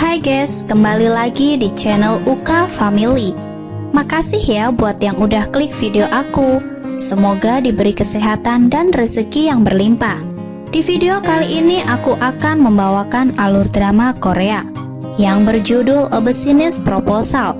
Hai guys, kembali lagi di channel Uka Family. Makasih ya buat yang udah klik video aku. Semoga diberi kesehatan dan rezeki yang berlimpah. Di video kali ini aku akan membawakan alur drama Korea yang berjudul A Business Proposal.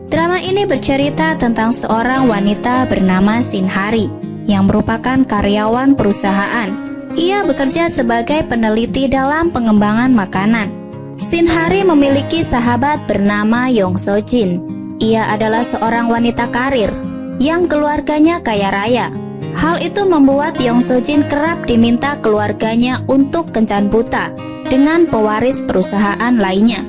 Drama ini bercerita tentang seorang wanita bernama Shin Hari yang merupakan karyawan perusahaan. Ia bekerja sebagai peneliti dalam pengembangan makanan. Shin Hari memiliki sahabat bernama Yong So Jin. Ia adalah seorang wanita karir yang keluarganya kaya raya. Hal itu membuat Yong So Jin kerap diminta keluarganya untuk kencan buta dengan pewaris perusahaan lainnya.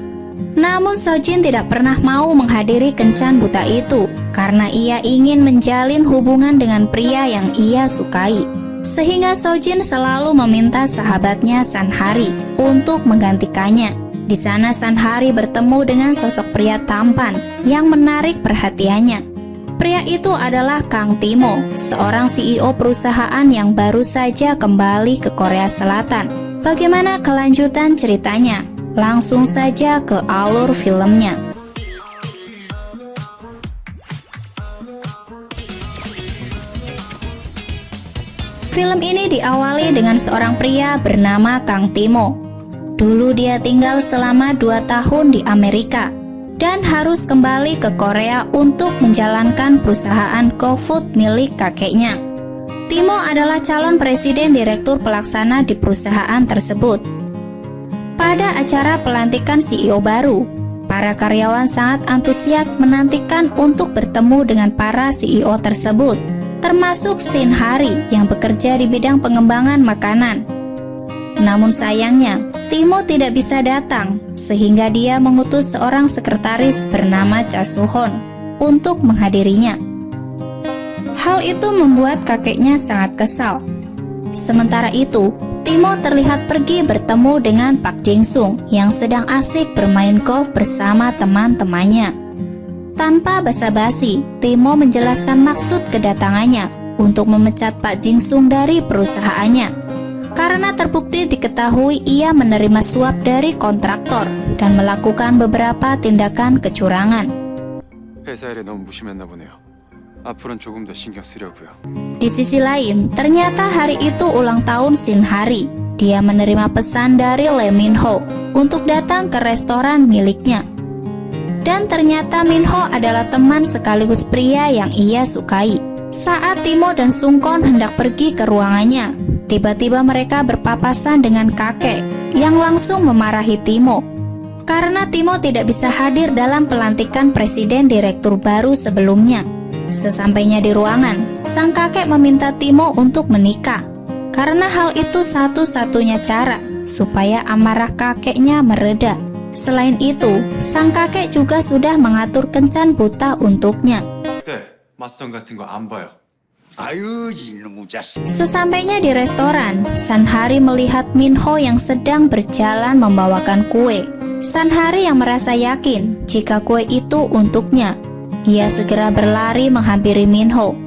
Namun So Jin tidak pernah mau menghadiri kencan buta itu karena ia ingin menjalin hubungan dengan pria yang ia sukai. Sehingga So Jin selalu meminta sahabatnya San Hari untuk menggantikannya. Di sana San Hari bertemu dengan sosok pria tampan yang menarik perhatiannya. Pria itu adalah Kang Timo, seorang CEO perusahaan yang baru saja kembali ke Korea Selatan. Bagaimana kelanjutan ceritanya? Langsung saja ke alur filmnya. Film ini diawali dengan seorang pria bernama Kang Timo. Dulu dia tinggal selama 2 tahun di Amerika dan harus kembali ke Korea untuk menjalankan perusahaan GoFood milik kakeknya. Timo adalah calon presiden direktur pelaksana di perusahaan tersebut. Pada acara pelantikan CEO baru, para karyawan sangat antusias menantikan untuk bertemu dengan para CEO tersebut, termasuk Shin Hari yang bekerja di bidang pengembangan makanan. Namun sayangnya, Timo tidak bisa datang, sehingga dia mengutus seorang sekretaris bernama Cha Suhon untuk menghadirinya. Hal itu membuat kakeknya sangat kesal. Sementara itu, Timo terlihat pergi bertemu dengan Pak Jing Sung yang sedang asik bermain golf bersama teman-temannya. Tanpa basa-basi, Timo menjelaskan maksud kedatangannya untuk memecat Pak Jing Sung dari perusahaannya. Karena terbukti diketahui ia menerima suap dari kontraktor dan melakukan beberapa tindakan kecurangan. Di sisi lain, ternyata hari itu ulang tahun Shin Hari. Dia menerima pesan dari Lee Min Ho untuk datang ke restoran miliknya. Dan ternyata Min Ho adalah teman sekaligus pria yang ia sukai. Saat Timo dan Sung Kon hendak pergi ke ruangannya, tiba-tiba mereka berpapasan dengan kakek yang langsung memarahi Timo. Karena Timo tidak bisa hadir dalam pelantikan presiden direktur baru sebelumnya. Sesampainya di ruangan, sang kakek meminta Timo untuk menikah. Karena hal itu satu-satunya cara supaya amarah kakeknya mereda. Selain itu, sang kakek juga sudah mengatur kencan buta untuknya. Sesampainya di restoran, San Hari melihat Min Ho yang sedang berjalan membawakan kue. San Hari yang merasa yakin jika kue itu untuknya. Ia segera berlari menghampiri Min Ho.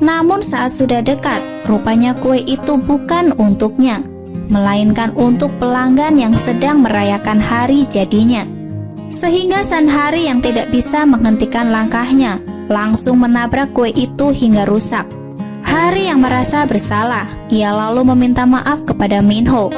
Namun saat sudah dekat, rupanya kue itu bukan untuknya, melainkan untuk pelanggan yang sedang merayakan hari jadinya. Sehingga San Hari yang tidak bisa menghentikan langkahnya langsung menabrak kue itu hingga rusak. Hari yang merasa bersalah, ia lalu meminta maaf kepada Min Ho.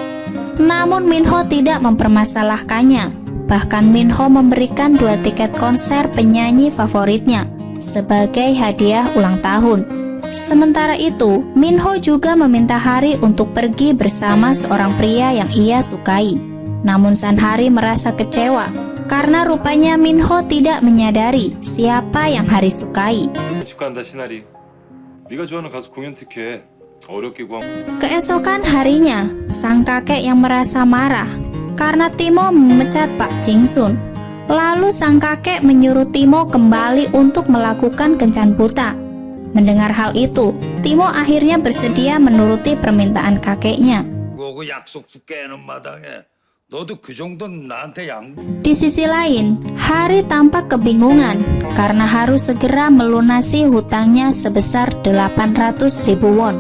Namun Min Ho tidak mempermasalahkannya. Bahkan Min Ho memberikan 2 tiket konser penyanyi favoritnya sebagai hadiah ulang tahun. Sementara itu, Min Ho juga meminta Hari untuk pergi bersama seorang pria yang ia sukai. Namun San Hari merasa kecewa karena rupanya Min Ho tidak menyadari siapa yang Hari sukai. Keesokan harinya, sang kakek yang merasa marah karena Timo memecat Pak Jing Sung. Lalu sang kakek menyuruh Timo kembali untuk melakukan kencan buta. Mendengar hal itu, Timo akhirnya bersedia menuruti permintaan kakeknya. Di sisi lain, Hari tampak kebingungan karena harus segera melunasi hutangnya sebesar 800.000 won.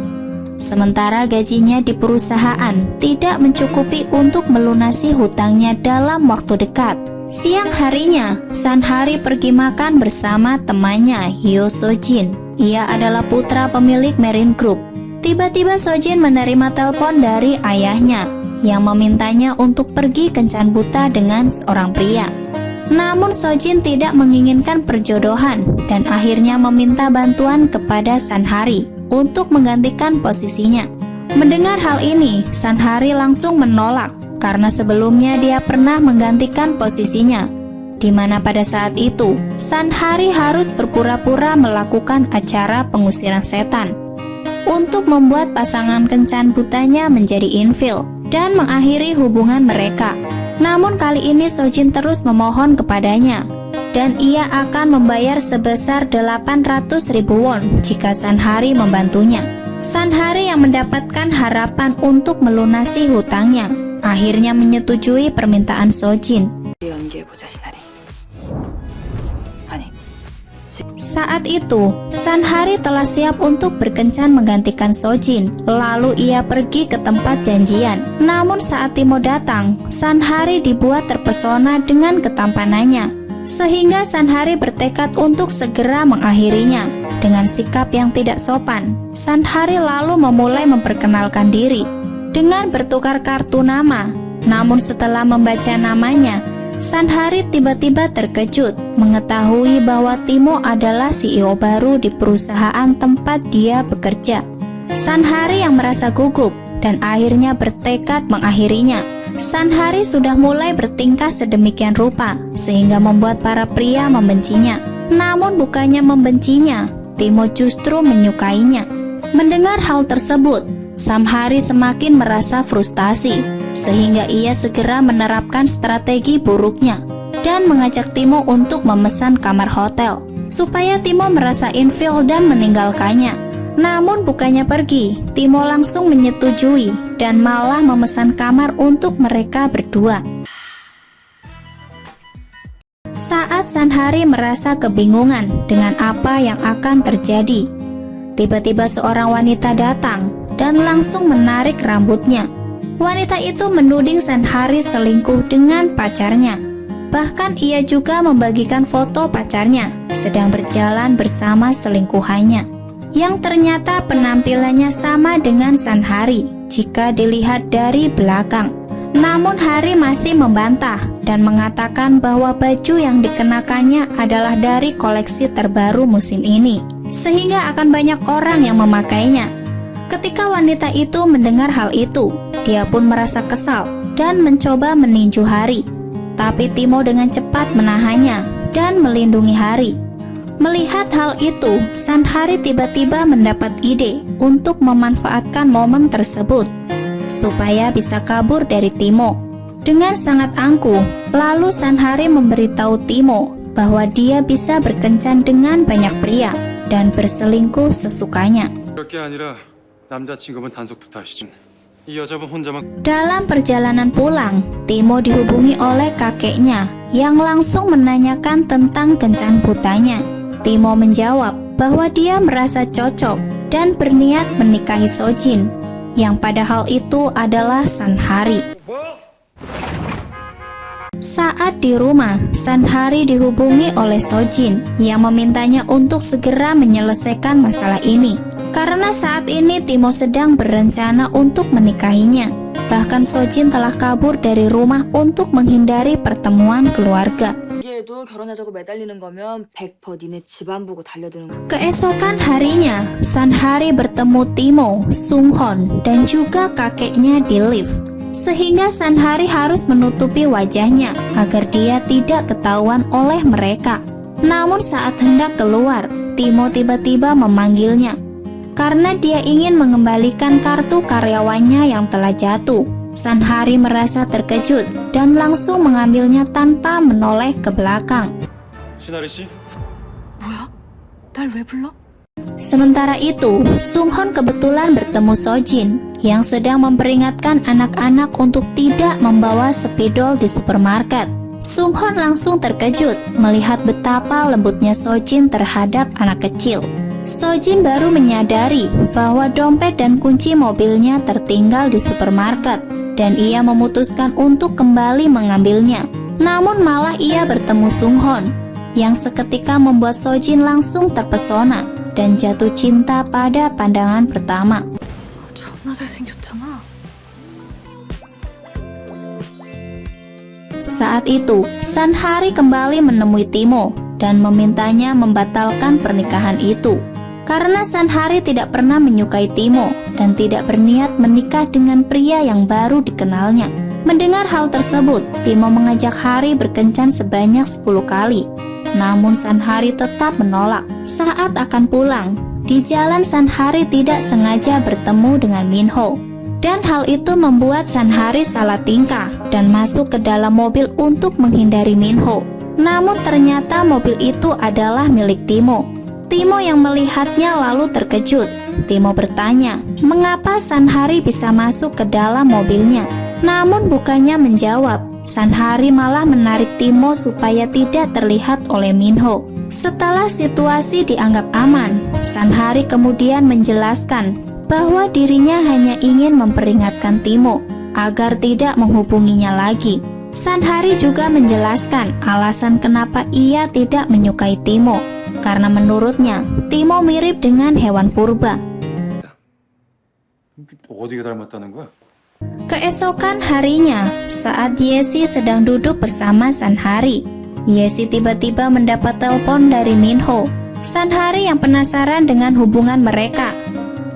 Sementara gajinya di perusahaan tidak mencukupi untuk melunasi hutangnya dalam waktu dekat. Siang harinya, Sanhari pergi makan bersama temannya Hyo Sojin. Ia adalah putra pemilik Marine Group. Tiba-tiba Sojin menerima telepon dari ayahnya yang memintanya untuk pergi kencan buta dengan seorang pria. Namun Sojin tidak menginginkan perjodohan dan akhirnya meminta bantuan kepada Sanhari untuk menggantikan posisinya. Mendengar hal ini, Sanhari langsung menolak karena sebelumnya dia pernah menggantikan posisinya, di mana pada saat itu Sanhari harus berpura-pura melakukan acara pengusiran setan untuk membuat pasangan kencan butanya menjadi infil dan mengakhiri hubungan mereka. Namun kali ini Sojin terus memohon kepadanya dan ia akan membayar sebesar 800.000 won jika Sanhari membantunya. Sanhari yang mendapatkan harapan untuk melunasi hutangnya akhirnya menyetujui permintaan Sojin. Saat itu, Sanhari telah siap untuk berkencan menggantikan Sojin. Lalu ia pergi ke tempat janjian. Namun saat Timo datang, Sanhari dibuat terpesona dengan ketampanannya, sehingga Sanhari bertekad untuk segera mengakhirinya. Dengan sikap yang tidak sopan, Sanhari lalu memulai memperkenalkan diri dengan bertukar kartu nama. Namun setelah membaca namanya, Sanhari tiba-tiba terkejut mengetahui bahwa Timo adalah CEO baru di perusahaan tempat dia bekerja. Sanhari yang merasa gugup dan akhirnya bertekad mengakhirinya. Sanhari sudah mulai bertingkah sedemikian rupa sehingga membuat para pria membencinya. Namun bukannya membencinya, Timo justru menyukainya. Mendengar hal tersebut, Sanhari semakin merasa frustasi, sehingga ia segera menerapkan strategi buruknya dan mengajak Timo untuk memesan kamar hotel supaya Timo merasa infil dan meninggalkannya. Namun bukannya pergi, Timo langsung menyetujui dan malah memesan kamar untuk mereka berdua. Saat Sanhari merasa kebingungan dengan apa yang akan terjadi, tiba-tiba seorang wanita datang dan langsung menarik rambutnya. Wanita itu menuding Sanhari selingkuh dengan pacarnya. Bahkan ia juga membagikan foto pacarnya sedang berjalan bersama selingkuhannya, yang ternyata penampilannya sama dengan Sanhari jika dilihat dari belakang. Namun Hari masih membantah dan mengatakan bahwa baju yang dikenakannya adalah dari koleksi terbaru musim ini, sehingga akan banyak orang yang memakainya. Ketika wanita itu mendengar hal itu, dia pun merasa kesal dan mencoba meninju Hari. Tapi Timo dengan cepat menahannya dan melindungi Hari. Melihat hal itu, Sanhari tiba-tiba mendapat ide untuk memanfaatkan momen tersebut supaya bisa kabur dari Timo. Dengan sangat angkuh, lalu Sanhari memberitahu Timo bahwa dia bisa berkencan dengan banyak pria dan berselingkuh sesukanya. Dalam perjalanan pulang, Timo dihubungi oleh kakeknya yang langsung menanyakan tentang kencan butanya. Timo menjawab bahwa dia merasa cocok dan berniat menikahi Sojin, yang padahal itu adalah Sanhari. Saat di rumah, Sanhari dihubungi oleh Sojin yang memintanya untuk segera menyelesaikan masalah ini, karena saat ini Timo sedang berencana untuk menikahinya. Bahkan Sojin telah kabur dari rumah untuk menghindari pertemuan keluarga. Keesokan harinya, Sanhari bertemu Timo, Sunghon, dan juga kakeknya di lift, sehingga Sanhari harus menutupi wajahnya agar dia tidak ketahuan oleh mereka. Namun saat hendak keluar, Timo tiba-tiba memanggilnya karena dia ingin mengembalikan kartu karyawannya yang telah jatuh. Sanhari merasa terkejut dan langsung mengambilnya tanpa menoleh ke belakang. Sementara itu, Sunghon kebetulan bertemu Sojin yang sedang memperingatkan anak-anak untuk tidak membawa spidol di supermarket. Sunghon langsung terkejut melihat betapa lembutnya Sojin terhadap anak kecil. Sojin baru menyadari bahwa dompet dan kunci mobilnya tertinggal di supermarket dan ia memutuskan untuk kembali mengambilnya. Namun malah ia bertemu Sunghon yang seketika membuat Sojin langsung terpesona dan jatuh cinta pada pandangan pertama. 존나 잘생겼잖아. Saat itu, Sanhari kembali menemui Timo dan memintanya membatalkan pernikahan itu. Karena Sanhari tidak pernah menyukai Timo dan tidak berniat menikah dengan pria yang baru dikenalnya. Mendengar hal tersebut, Timo mengajak Hari berkencan sebanyak 10 kali. Namun Sanhari tetap menolak. Saat akan pulang, di jalan Sanhari tidak sengaja bertemu dengan Minho. Dan hal itu membuat Sanhari salah tingkah dan masuk ke dalam mobil untuk menghindari Minho. Namun ternyata mobil itu adalah milik Timo. Timo yang melihatnya lalu terkejut. Timo bertanya, mengapa Sanhari bisa masuk ke dalam mobilnya? Namun bukannya menjawab, Sanhari malah menarik Timo supaya tidak terlihat oleh Minho. Setelah situasi dianggap aman, Sanhari kemudian menjelaskan bahwa dirinya hanya ingin memperingatkan Timo agar tidak menghubunginya lagi. Sanhari juga menjelaskan alasan kenapa ia tidak menyukai Timo, karena menurutnya Timo mirip dengan hewan purba. 어디가 닮았다는 거야? Keesokan harinya, saat Yesi sedang duduk bersama Sanhari, Yesi tiba-tiba mendapat telepon dari Minho. Sanhari yang penasaran dengan hubungan mereka.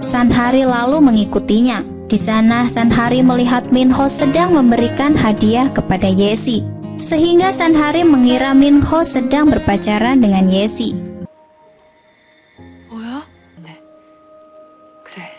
Sanhari lalu mengikutinya. Di sana Sanhari melihat Minho sedang memberikan hadiah kepada Yesi, sehingga Sanhari mengira Minho sedang berpacaran dengan Yesi. 뭐야? 네. 그래.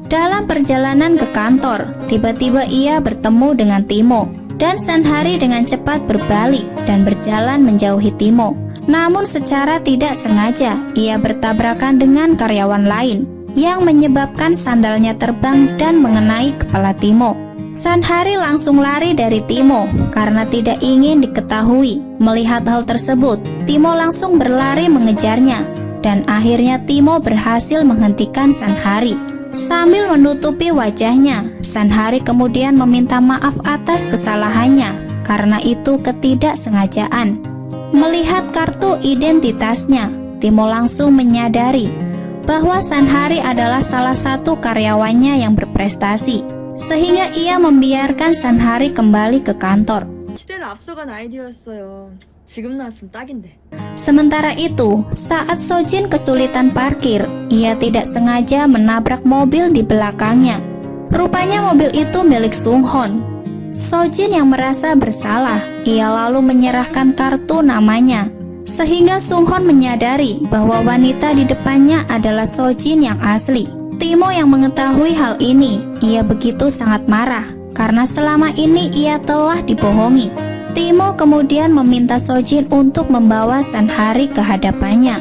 Dalam perjalanan ke kantor, tiba-tiba ia bertemu dengan Timo, dan Sanhari dengan cepat berbalik dan berjalan menjauhi Timo. Namun secara tidak sengaja, ia bertabrakan dengan karyawan lain, yang menyebabkan sandalnya terbang dan mengenai kepala Timo. Sanhari langsung lari dari Timo karena tidak ingin diketahui. Melihat hal tersebut, Timo langsung berlari mengejarnya, dan akhirnya Timo berhasil menghentikan Sanhari. Sambil menutupi wajahnya, Sanhari kemudian meminta maaf atas kesalahannya karena itu ketidaksengajaan. Melihat kartu identitasnya, Timo langsung menyadari bahwa Sanhari adalah salah satu karyawannya yang berprestasi, sehingga ia membiarkan Sanhari kembali ke kantor. 시대를 앞서간 아이디어였어요. 지금 나왔으면 딱인데. Sementara itu, saat Sojin kesulitan parkir, ia tidak sengaja menabrak mobil di belakangnya. Rupanya mobil itu milik Sunghon. Sojin yang merasa bersalah, ia lalu menyerahkan kartu namanya, sehingga Sunghon menyadari bahwa wanita di depannya adalah Sojin yang asli. Timo yang mengetahui hal ini, ia begitu sangat marah karena selama ini ia telah dibohongi. Timo kemudian meminta Sojin untuk membawa Sanhari ke hadapannya.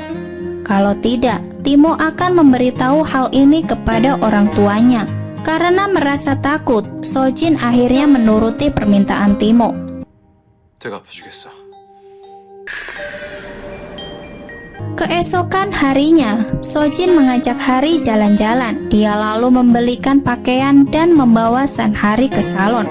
Kalau tidak, Timo akan memberitahu hal ini kepada orang tuanya. Karena merasa takut, Sojin akhirnya menuruti permintaan Timo. 대갚아주겠어. Keesokan harinya, Sojin mengajak Hari jalan-jalan. Dia lalu membelikan pakaian dan membawa Sanhari ke salon.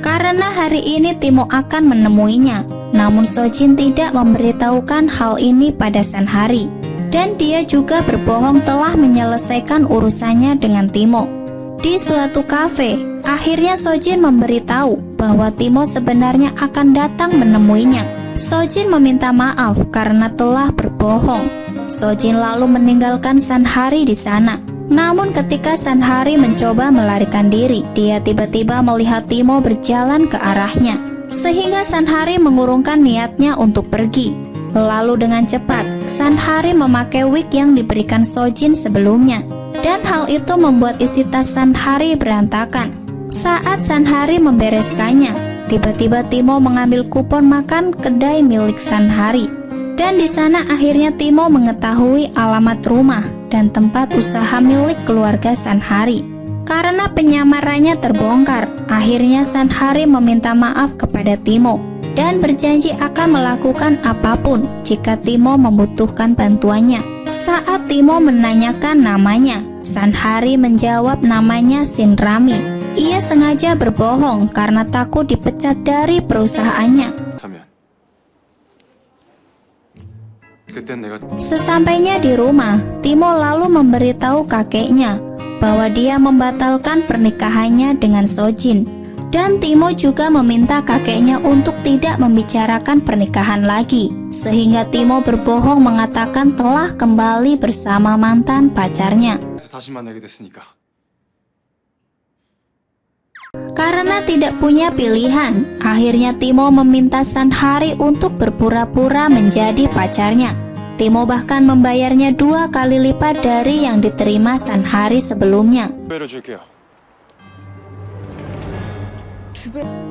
Karena hari ini Timo akan menemuinya, namun Sojin tidak memberitahukan hal ini pada Sanhari. Dan dia juga berbohong telah menyelesaikan urusannya dengan Timo. Di suatu kafe, akhirnya Sojin memberitahu bahwa Timo sebenarnya akan datang menemuinya. Sojin meminta maaf karena telah berbohong. Sojin lalu meninggalkan Sanhari di sana. Namun ketika Sanhari mencoba melarikan diri, dia tiba-tiba melihat Timo berjalan ke arahnya, sehingga Sanhari mengurungkan niatnya untuk pergi. Lalu dengan cepat, Sanhari memakai wig yang diberikan Sojin sebelumnya, dan hal itu membuat isi tas Sanhari berantakan. Saat Sanhari membereskannya, tiba-tiba Timo mengambil kupon makan kedai milik Sanhari. Dan di sana akhirnya Timo mengetahui alamat rumah dan tempat usaha milik keluarga Sanhari. Karena penyamarannya terbongkar, akhirnya Sanhari meminta maaf kepada Timo dan berjanji akan melakukan apapun jika Timo membutuhkan bantuannya. Saat Timo menanyakan namanya, Sanhari menjawab namanya Shinrami. Ia sengaja berbohong karena takut dipecat dari perusahaannya. 타면. 그땐 내가 Sesampainya di rumah, Timo lalu memberitahu kakeknya bahwa dia membatalkan pernikahannya dengan Sojin. Dan Timo juga meminta kakeknya untuk tidak membicarakan pernikahan lagi, sehingga Timo berbohong mengatakan telah kembali bersama mantan pacarnya. 다시 만나게 됐으니까. Karena tidak punya pilihan, akhirnya Timo meminta Sanhari untuk berpura-pura menjadi pacarnya. Timo bahkan membayarnya 2 kali lipat dari yang diterima Sanhari sebelumnya. 후회를 줄게요.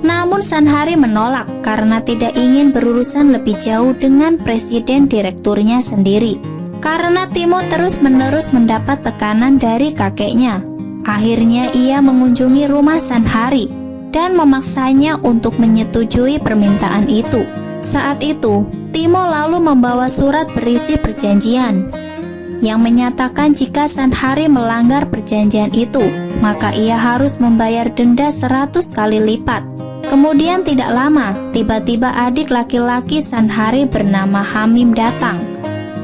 Namun Sanhari menolak karena tidak ingin berurusan lebih jauh dengan presiden direkturnya sendiri. Karena Timo terus-menerus mendapat tekanan dari kakeknya, akhirnya ia mengunjungi rumah Sanhari dan memaksanya untuk menyetujui permintaan itu. Saat itu, Timo lalu membawa surat berisi perjanjian yang menyatakan jika Sanhari melanggar perjanjian itu, maka ia harus membayar denda 100 kali lipat. Kemudian tidak lama, tiba-tiba adik laki-laki Sanhari bernama Hamim datang.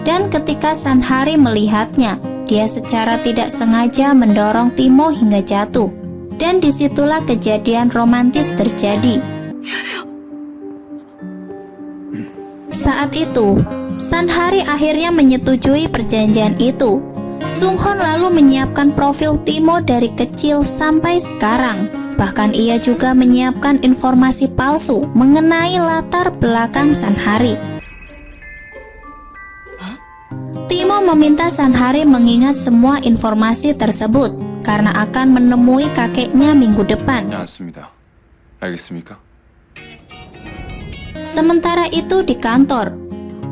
Dan ketika Sanhari melihatnya, dia secara tidak sengaja mendorong Timo hingga jatuh. Dan disitulah kejadian romantis terjadi. Saat itu, Sanhari akhirnya menyetujui perjanjian itu. Sunghon lalu menyiapkan profil Timo dari kecil sampai sekarang. Bahkan ia juga menyiapkan informasi palsu mengenai latar belakang Sanhari. Timo meminta Sanhari mengingat semua informasi tersebut karena akan menemui kakeknya minggu depan. 않습니다. 알겠습니까? Sementara itu di kantor,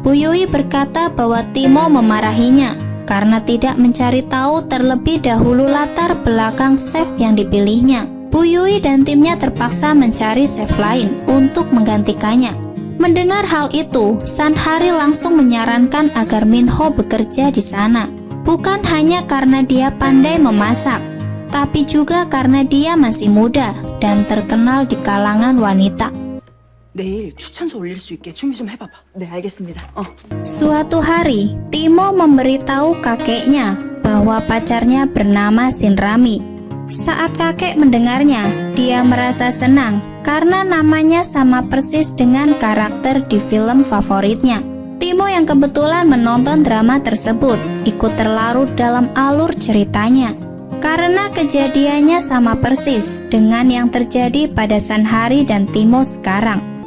Bu Yui berkata bahwa Timo memarahinya karena tidak mencari tahu terlebih dahulu latar belakang chef yang dipilihnya. Bu Yui dan timnya terpaksa mencari chef lain untuk menggantikannya. Mendengar hal itu, Sanhari langsung menyarankan agar Minho bekerja di sana. Bukan hanya karena dia pandai memasak, tapi juga karena dia masih muda dan terkenal di kalangan wanita. 내일 추천서 올릴 수 있게 준비 좀 해봐봐. 네, 알겠습니다. Suatu hari, Timo memberitahu kakeknya bahwa pacarnya bernama Shinrami. Saat kakek mendengarnya, dia merasa senang karena namanya sama persis dengan karakter di film favoritnya. Timo yang kebetulan menonton drama tersebut ikut terlarut dalam alur ceritanya karena kejadiannya sama persis dengan yang terjadi pada Sanhari dan Timo sekarang.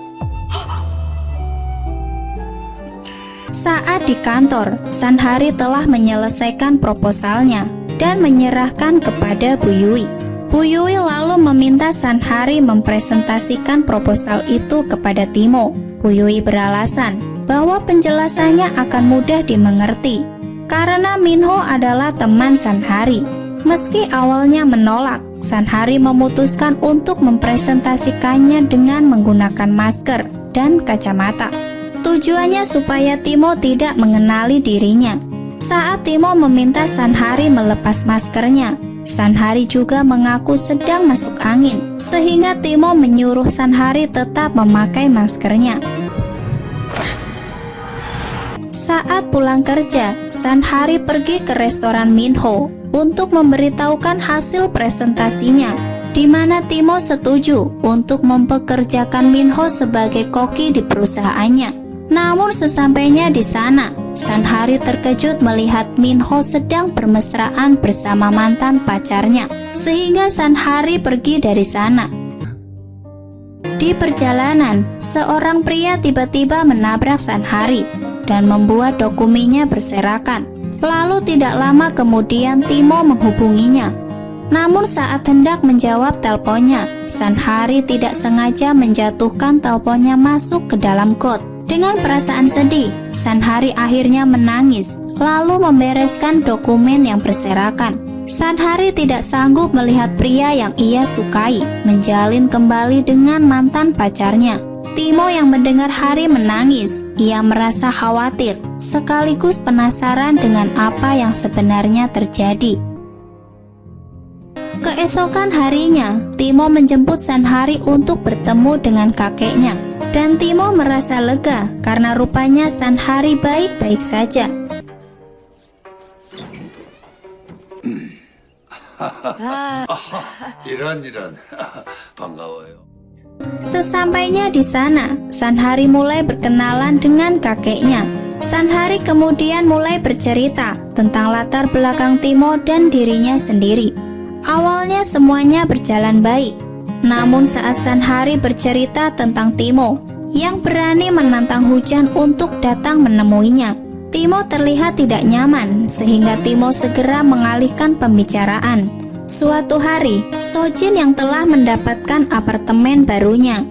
Saat di kantor, Sanhari telah menyelesaikan proposalnya dan menyerahkan kepada Bu Yui. Bu Yui lalu meminta Sanhari mempresentasikan proposal itu kepada Timo. Bu Yui beralasan bahwa penjelasannya akan mudah dimengerti karena Minho adalah teman Sanhari. Meski awalnya menolak, Sanhari memutuskan untuk mempresentasikannya dengan menggunakan masker dan kacamata. Tujuannya supaya Timo tidak mengenali dirinya. Saat Timo meminta Sanhari melepas maskernya, Sanhari juga mengaku sedang masuk angin, sehingga Timo menyuruh Sanhari tetap memakai maskernya. Saat pulang kerja, Sanhari pergi ke restoran Minho untuk memberitahukan hasil presentasinya, di mana Timo setuju untuk mempekerjakan Minho sebagai koki di perusahaannya. Namun sesampainya di sana, Sanhari terkejut melihat Minho sedang bermesraan bersama mantan pacarnya, sehingga Sanhari pergi dari sana. Di perjalanan, seorang pria tiba-tiba menabrak Sanhari dan membuat dokumennya berserakan. Lalu tidak lama kemudian Timo menghubunginya. Namun saat hendak menjawab teleponnya, Sanhari tidak sengaja menjatuhkan teleponnya masuk ke dalam got. Dengan perasaan sedih, Sanhari akhirnya menangis, lalu membereskan dokumen yang berserakan. Sanhari tidak sanggup melihat pria yang ia sukai menjalin kembali dengan mantan pacarnya. Timo yang mendengar Hari menangis, ia merasa khawatir sekaligus penasaran dengan apa yang sebenarnya terjadi. Keesokan harinya, Timo menjemput Sanhari untuk bertemu dengan kakeknya. Dan Timo merasa lega karena rupanya Sanhari baik-baik saja. 이런 반가워요. Sesampainya di sana, Sanhari mulai berkenalan dengan kakeknya. Sanhari kemudian mulai bercerita tentang latar belakang Timo dan dirinya sendiri. Awalnya semuanya berjalan baik. Namun saat Sanhari bercerita tentang Timo yang berani menantang hujan untuk datang menemuinya, Timo terlihat tidak nyaman sehingga Timo segera mengalihkan pembicaraan. Suatu hari, Sojin yang telah mendapatkan apartemen barunya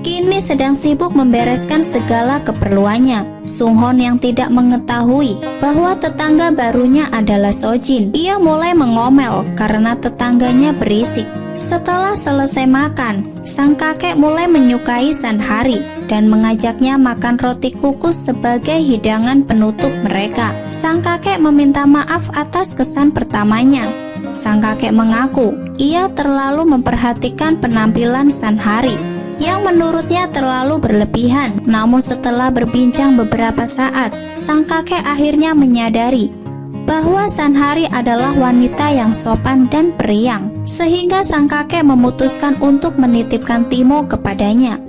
kini sedang sibuk membereskan segala keperluannya. Sunghon yang tidak mengetahui bahwa tetangga barunya adalah Sojin, ia mulai mengomel karena tetangganya berisik. Setelah selesai makan, sang kakek mulai menyukai Sanhari dan mengajaknya makan roti kukus sebagai hidangan penutup mereka. Sang kakek meminta maaf atas kesan pertamanya. Sang kakek mengaku ia terlalu memperhatikan penampilan Sanhari yang menurutnya terlalu berlebihan. Namun setelah berbincang beberapa saat, sang kakek akhirnya menyadari bahwa Sanhari adalah wanita yang sopan dan periang, sehingga sang kakek memutuskan untuk menitipkan Timo kepadanya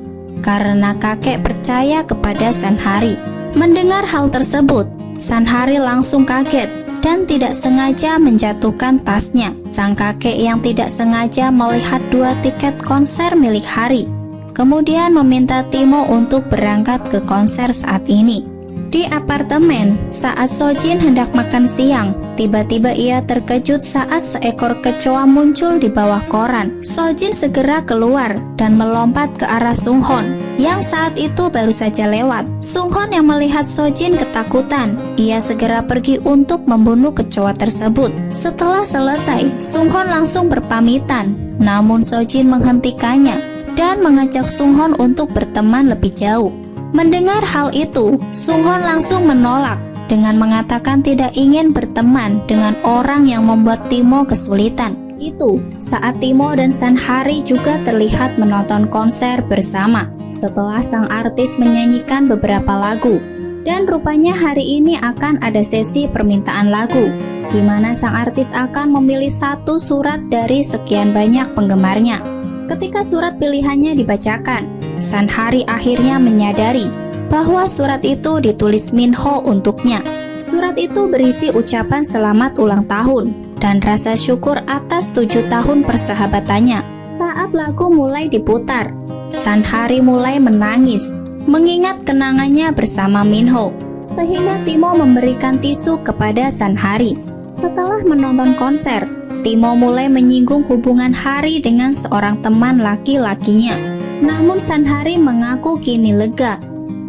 karena kakek percaya kepada Sanhari. Mendengar hal tersebut, Sanhari langsung kaget dan tidak sengaja menjatuhkan tasnya. Sang kakek yang tidak sengaja melihat 2 tiket konser milik Hari, kemudian meminta Timo untuk berangkat ke konser saat ini. Di apartemen, saat Sojin hendak makan siang, tiba-tiba ia terkejut saat seekor kecoa muncul di bawah koran. Sojin segera keluar dan melompat ke arah Sunghon yang saat itu baru saja lewat. Sunghon yang melihat Sojin ketakutan, ia segera pergi untuk membunuh kecoa tersebut. Setelah selesai, Sunghon langsung berpamitan, namun Sojin menghentikannya dan mengajak Sunghon untuk berteman lebih jauh. Mendengar hal itu, Sunghon langsung menolak dengan mengatakan tidak ingin berteman dengan orang yang membuat Timo kesulitan. Itu saat Timo dan Sanhari juga terlihat menonton konser bersama setelah sang artis menyanyikan beberapa lagu. Dan rupanya hari ini akan ada sesi permintaan lagu, di mana sang artis akan memilih 1 surat dari sekian banyak penggemarnya. Ketika surat pilihannya dibacakan, Sanhari akhirnya menyadari bahwa surat itu ditulis Minho untuknya. Surat itu berisi ucapan selamat ulang tahun dan rasa syukur atas 7 tahun persahabatannya. Saat lagu mulai diputar, Sanhari mulai menangis mengingat kenangannya bersama Minho, sehingga Timo memberikan tisu kepada Sanhari. Setelah menonton konser, Timo mulai menyinggung hubungan Hari dengan seorang teman laki-lakinya. Namun Sanhari mengaku kini lega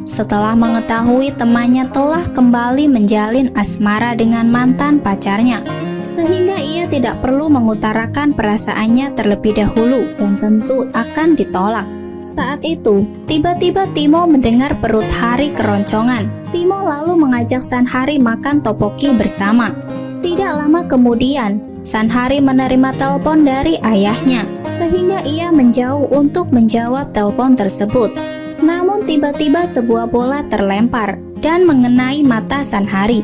setelah mengetahui temannya telah kembali menjalin asmara dengan mantan pacarnya, sehingga ia tidak perlu mengutarakan perasaannya terlebih dahulu dan tentu akan ditolak. Saat itu, tiba-tiba Timo mendengar perut Hari keroncongan. Timo lalu mengajak Sanhari makan topoki bersama. Tidak lama kemudian, Sanhari menerima telepon dari ayahnya, sehingga ia menjauh untuk menjawab telepon tersebut. Namun tiba-tiba sebuah bola terlempar dan mengenai mata Sanhari.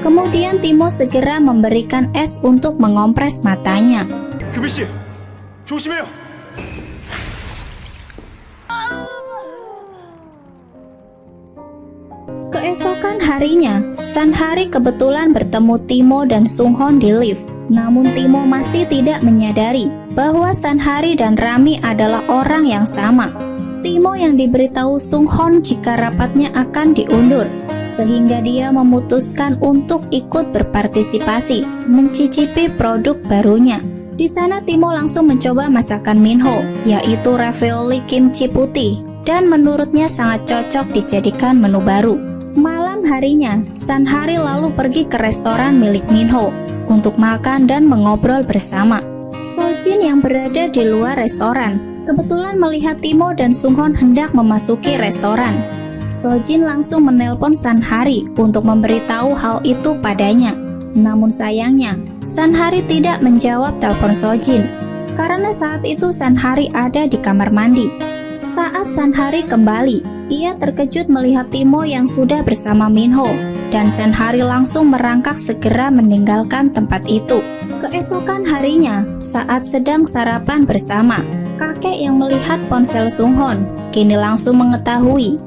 Kemudian Timo segera memberikan es untuk mengompres matanya. 금희씨, 조심해요. Keesokan harinya, Sanhari kebetulan bertemu Timo dan Sunghon di lift. Namun Timo masih tidak menyadari bahwa Sanhari dan Rami adalah orang yang sama. Timo yang diberitahu Sunghon jika rapatnya akan diundur, sehingga dia memutuskan untuk ikut berpartisipasi, mencicipi produk barunya. Di sana Timo langsung mencoba masakan Minho, yaitu ravioli kimchi putih, dan menurutnya sangat cocok dijadikan menu baru. Malam harinya, Sanhari lalu pergi ke restoran milik Minho untuk makan dan mengobrol bersama. Sojin yang berada di luar restoran kebetulan melihat Timo dan Sunghon hendak memasuki restoran. Sojin langsung menelpon Sanhari untuk memberitahu hal itu padanya. Namun sayangnya, Sanhari tidak menjawab telepon Sojin karena saat itu Sanhari ada di kamar mandi. Saat Sanhari kembali, ia terkejut melihat Timo yang sudah bersama Minho, dan Sanhari langsung merangkak segera meninggalkan tempat itu. Keesokan harinya, saat sedang sarapan bersama, kakek yang melihat ponsel Sunghon kini langsung mengetahui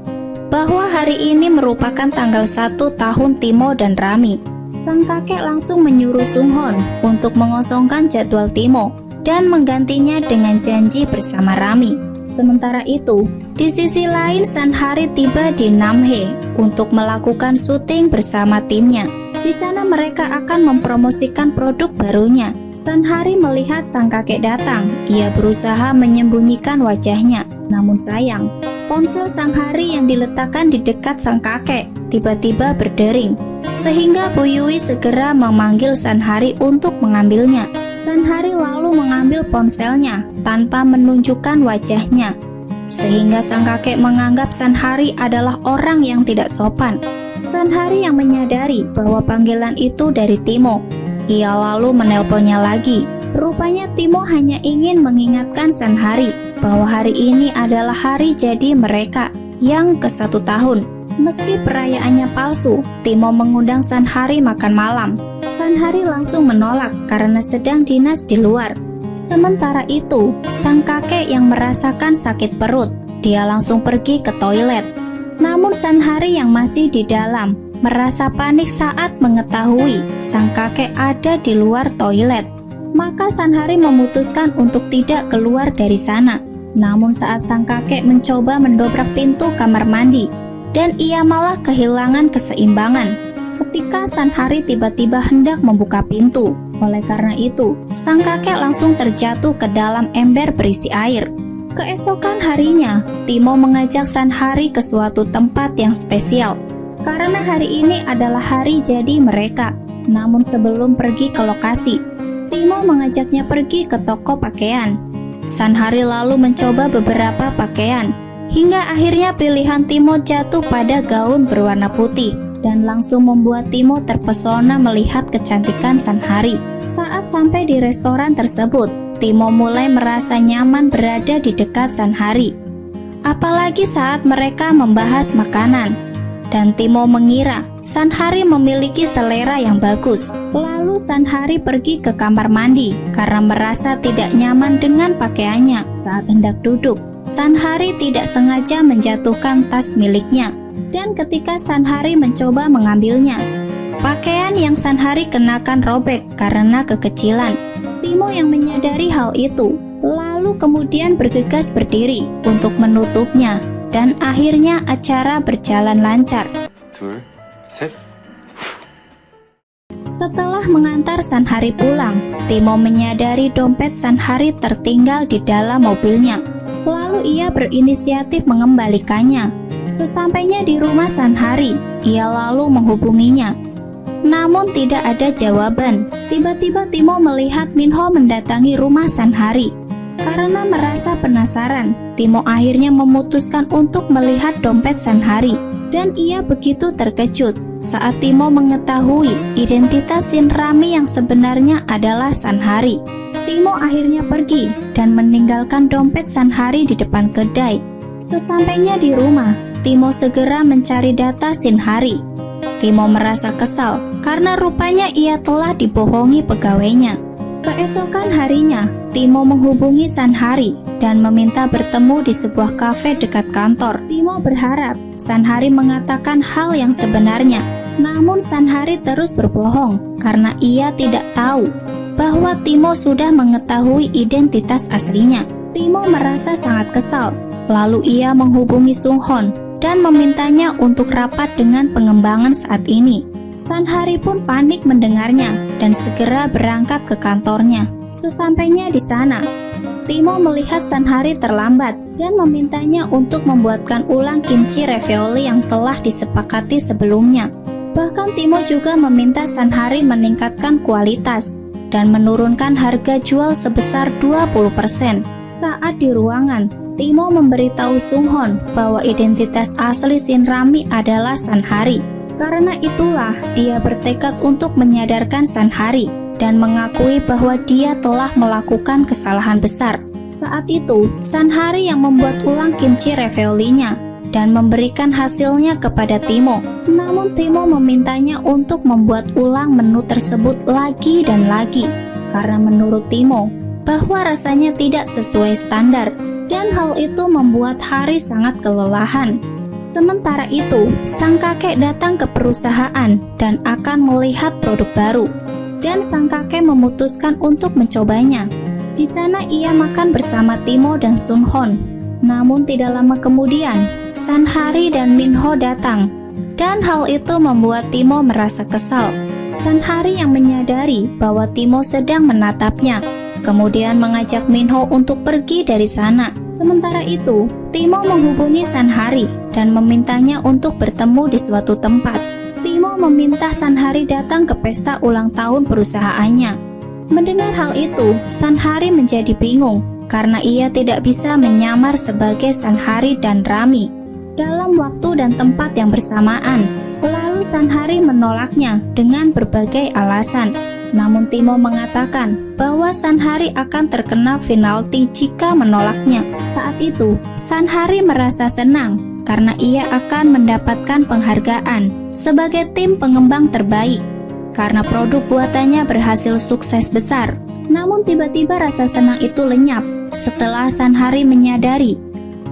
bahwa hari ini merupakan tanggal 1 tahun Timo dan Rami. Sang kakek langsung menyuruh Sunghon untuk mengosongkan jadwal Timo dan menggantinya dengan janji bersama Rami. Sementara itu, di sisi lain Sanhari tiba di Namhae untuk melakukan syuting bersama timnya. Di sana mereka akan mempromosikan produk barunya. Sanhari melihat sang kakek datang. Ia berusaha menyembunyikan wajahnya. Namun sayang, ponsel Sanhari yang diletakkan di dekat sang kakek tiba-tiba berdering, sehingga Bu Yui segera memanggil Sanhari untuk mengambilnya. Sanhari lalu mengambil ponselnya tanpa menunjukkan wajahnya, sehingga sang kakek menganggap Sanhari adalah orang yang tidak sopan. Sanhari yang menyadari bahwa panggilan itu dari Timo. Ia lalu menelponnya lagi. Rupanya Timo hanya ingin mengingatkan Sanhari bahwa hari ini adalah hari jadi mereka yang ke-1 tahun. Meski perayaannya palsu, Timo mengundang Sanhari makan malam. Sanhari langsung menolak karena sedang dinas di luar. Sementara itu, sang kakek yang merasakan sakit perut, dia langsung pergi ke toilet. Namun Sanhari yang masih di dalam merasa panik saat mengetahui sang kakek ada di luar toilet. Maka Sanhari memutuskan untuk tidak keluar dari sana. Namun saat sang kakek mencoba mendobrak pintu kamar mandi, dan ia malah kehilangan keseimbangan ketika Sanhari tiba-tiba hendak membuka pintu. Oleh karena itu, sang kakek langsung terjatuh ke dalam ember berisi air. Keesokan harinya, Timo mengajak Sanhari ke suatu tempat yang spesial karena hari ini adalah hari jadi mereka. Namun sebelum pergi ke lokasi, Timo mengajaknya pergi ke toko pakaian. Sanhari lalu mencoba beberapa pakaian, hingga akhirnya pilihan Timo jatuh pada gaun berwarna putih dan langsung membuat Timo terpesona melihat kecantikan Sanhari. Saat sampai di restoran tersebut, Timo mulai merasa nyaman berada di dekat Sanhari. Apalagi saat mereka membahas makanan. Dan Timo mengira Sanhari memiliki selera yang bagus. Lalu Sanhari pergi ke kamar mandi karena merasa tidak nyaman dengan pakaiannya. Saat hendak duduk, Sanhari tidak sengaja menjatuhkan tas miliknya. Dan ketika Sanhari mencoba mengambilnya, pakaian yang Sanhari kenakan robek karena kekecilan. Timo yang menyadari hal itu, lalu kemudian bergegas berdiri untuk menutupnya. Dan akhirnya acara berjalan lancar. 둘, 셋. Setelah mengantar Sanhari pulang, Timo menyadari dompet Sanhari tertinggal di dalam mobilnya. Lalu ia berinisiatif mengembalikannya. Sesampainya di rumah Sanhari, ia lalu menghubunginya. Namun tidak ada jawaban. Tiba-tiba Timo melihat Minho mendatangi rumah Sanhari. Karena merasa penasaran, Timo akhirnya memutuskan untuk melihat dompet Sanhari. Dan ia begitu terkejut saat Timo mengetahui identitas Shin Rami yang sebenarnya adalah Sanhari. Timo akhirnya pergi dan meninggalkan dompet Sanhari di depan kedai. Sesampainya di rumah, Timo segera mencari data Sanhari. Timo merasa kesal karena rupanya ia telah dibohongi pegawainya. Keesokan harinya, Timo menghubungi Sanhari dan meminta bertemu di sebuah kafe dekat kantor. Timo berharap Sanhari mengatakan hal yang sebenarnya. Namun Sanhari terus berbohong karena ia tidak tahu bahwa Timo sudah mengetahui identitas aslinya. Timo merasa sangat kesal. Lalu ia menghubungi Sunghon dan memintanya untuk rapat dengan pengembangan saat ini. Sanhari pun panik mendengarnya dan segera berangkat ke kantornya. Sesampainya di sana, Timo melihat Sanhari terlambat dan memintanya untuk membuatkan ulang kimchi ravioli yang telah disepakati sebelumnya. Bahkan Timo juga meminta Sanhari meningkatkan kualitas. dan menurunkan harga jual sebesar 20%. Saat di ruangan, Timo memberitahu Sung Hon bahwa identitas asli Shin Rami adalah Sanhari. Karena itulah dia bertekad untuk menyadarkan Sanhari dan mengakui bahwa dia telah melakukan kesalahan besar. Saat itu, Sanhari yang membuat ulang kimchi raviolinya dan memberikan hasilnya kepada Timo. Namun Timo memintanya untuk membuat ulang menu tersebut lagi dan lagi, karena menurut Timo bahwa rasanya tidak sesuai standar, dan hal itu membuat Hari sangat kelelahan. Sementara itu, sang kakek datang ke perusahaan dan akan melihat produk baru, dan sang kakek memutuskan untuk mencobanya. Di sana ia makan bersama Timo dan Sun Hon. Namun tidak lama kemudian, Sanhari dan Minho datang, dan hal itu membuat Timo merasa kesal. Sanhari yang menyadari bahwa Timo sedang menatapnya, kemudian mengajak Minho untuk pergi dari sana. Sementara itu, Timo menghubungi Sanhari dan memintanya untuk bertemu di suatu tempat. Timo meminta Sanhari datang ke pesta ulang tahun perusahaannya. Mendengar hal itu, Sanhari menjadi bingung karena ia tidak bisa menyamar sebagai Sanhari dan Rami dalam waktu dan tempat yang bersamaan. Lalu Sanhari menolaknya dengan berbagai alasan. Namun Timo mengatakan bahwa Sanhari akan terkena penalti jika menolaknya. Saat itu, Sanhari merasa senang karena ia akan mendapatkan penghargaan sebagai tim pengembang terbaik karena produk buatannya berhasil sukses besar. Namun tiba-tiba rasa senang itu lenyap setelah Sanhari menyadari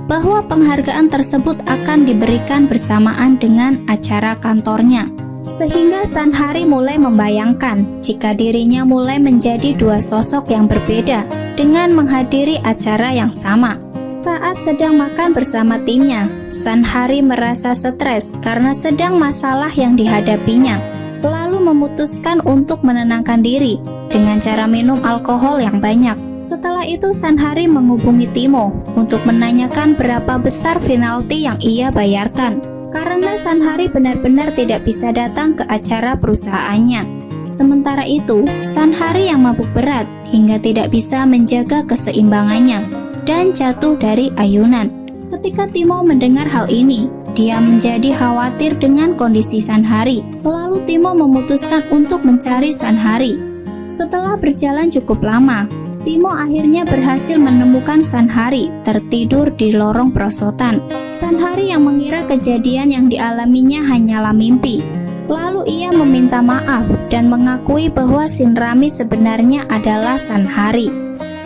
bahwa penghargaan tersebut akan diberikan bersamaan dengan acara kantornya. Sehingga Sanhari mulai membayangkan jika dirinya mulai menjadi dua sosok yang berbeda dengan menghadiri acara yang sama. Saat sedang makan bersama timnya, Sanhari merasa stres karena sedang masalah yang dihadapinya, lalu memutuskan untuk menenangkan diri dengan cara minum alkohol yang banyak. Setelah itu Sanhari menghubungi Timo untuk menanyakan berapa besar penalti yang ia bayarkan, karena Sanhari benar-benar tidak bisa datang ke acara perusahaannya. Sementara itu, Sanhari yang mabuk berat hingga tidak bisa menjaga keseimbangannya dan jatuh dari ayunan. Ketika Timo mendengar hal ini, dia menjadi khawatir dengan kondisi Sanhari. Lalu Timo memutuskan untuk mencari Sanhari. Setelah berjalan cukup lama, Timo akhirnya berhasil menemukan Sanhari tertidur di lorong perosotan. Sanhari yang mengira kejadian yang dialaminya hanyalah mimpi. Lalu ia meminta maaf dan mengakui bahwa Shin Rami sebenarnya adalah Sanhari.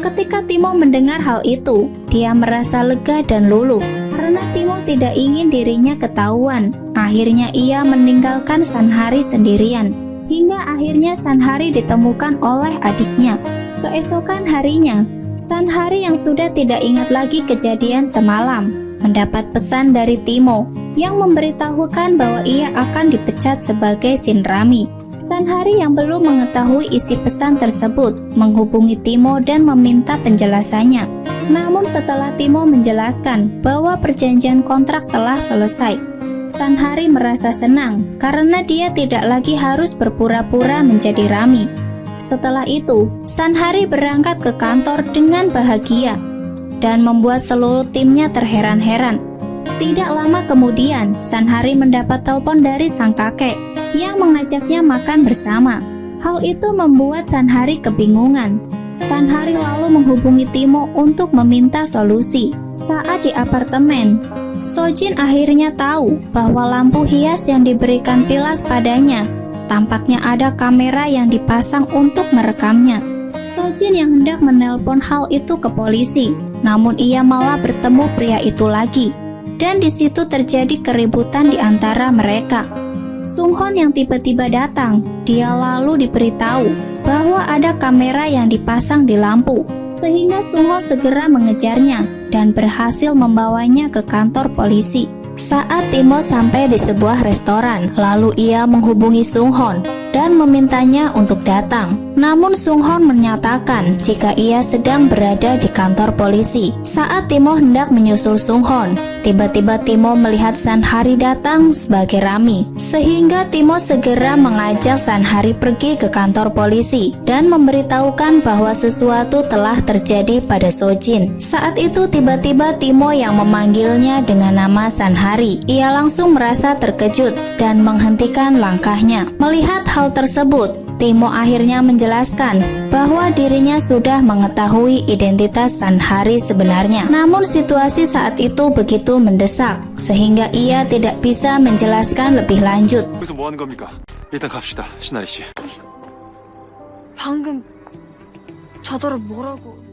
Ketika Timo mendengar hal itu, dia merasa lega dan luluh karena Timo tidak ingin dirinya ketahuan. Akhirnya ia meninggalkan Sanhari sendirian, hingga akhirnya Sanhari ditemukan oleh adiknya. Keesokan harinya, Sanhari yang sudah tidak ingat lagi kejadian semalam mendapat pesan dari Timo yang memberitahukan bahwa ia akan dipecat sebagai Shin Rami. Sanhari yang belum mengetahui isi pesan tersebut menghubungi Timo dan meminta penjelasannya. Namun setelah Timo menjelaskan bahwa perjanjian kontrak telah selesai, Sanhari merasa senang karena dia tidak lagi harus berpura-pura menjadi Rami. Setelah itu, Sanhari berangkat ke kantor dengan bahagia dan membuat seluruh timnya terheran-heran. Tidak lama kemudian, Sanhari mendapat telepon dari sang kakek yang mengajaknya makan bersama. Hal itu membuat Sanhari kebingungan. Sanhari lalu menghubungi Timo untuk meminta solusi. Saat di apartemen, Sojin akhirnya tahu bahwa lampu hias yang diberikan Pilas padanya tampaknya ada kamera yang dipasang untuk merekamnya. Sojin yang hendak menelpon hal itu ke polisi, namun ia malah bertemu pria itu lagi. Dan di situ terjadi keributan di antara mereka. Sung Hon yang tiba-tiba datang, dia lalu diberitahu bahwa ada kamera yang dipasang di lampu, sehingga Sung Hon segera mengejarnya dan berhasil membawanya ke kantor polisi. Saat Timo sampai di sebuah restoran, lalu ia menghubungi Sung Hon dan memintanya untuk datang. Namun Sung Hon menyatakan jika ia sedang berada di kantor polisi. Saat Timo hendak menyusul Sung Hon, Tiba-tiba Timo melihat Sanhari datang sebagai Rami, sehingga Timo segera mengajak Sanhari pergi ke kantor polisi dan memberitahukan bahwa sesuatu telah terjadi pada Sojin. Saat itu tiba-tiba Timo yang memanggilnya dengan nama Sanhari. Ia langsung merasa terkejut dan menghentikan langkahnya. Melihat hal tersebut, Timo akhirnya menjelaskan bahwa dirinya sudah mengetahui identitas Sanhari sebenarnya. Namun situasi saat itu begitu mendesak sehingga ia tidak bisa menjelaskan lebih lanjut. 여기서 뭐 하는 겁니까? 일단 갑시다, 시나리 씨. 방금 저더러 뭐라고?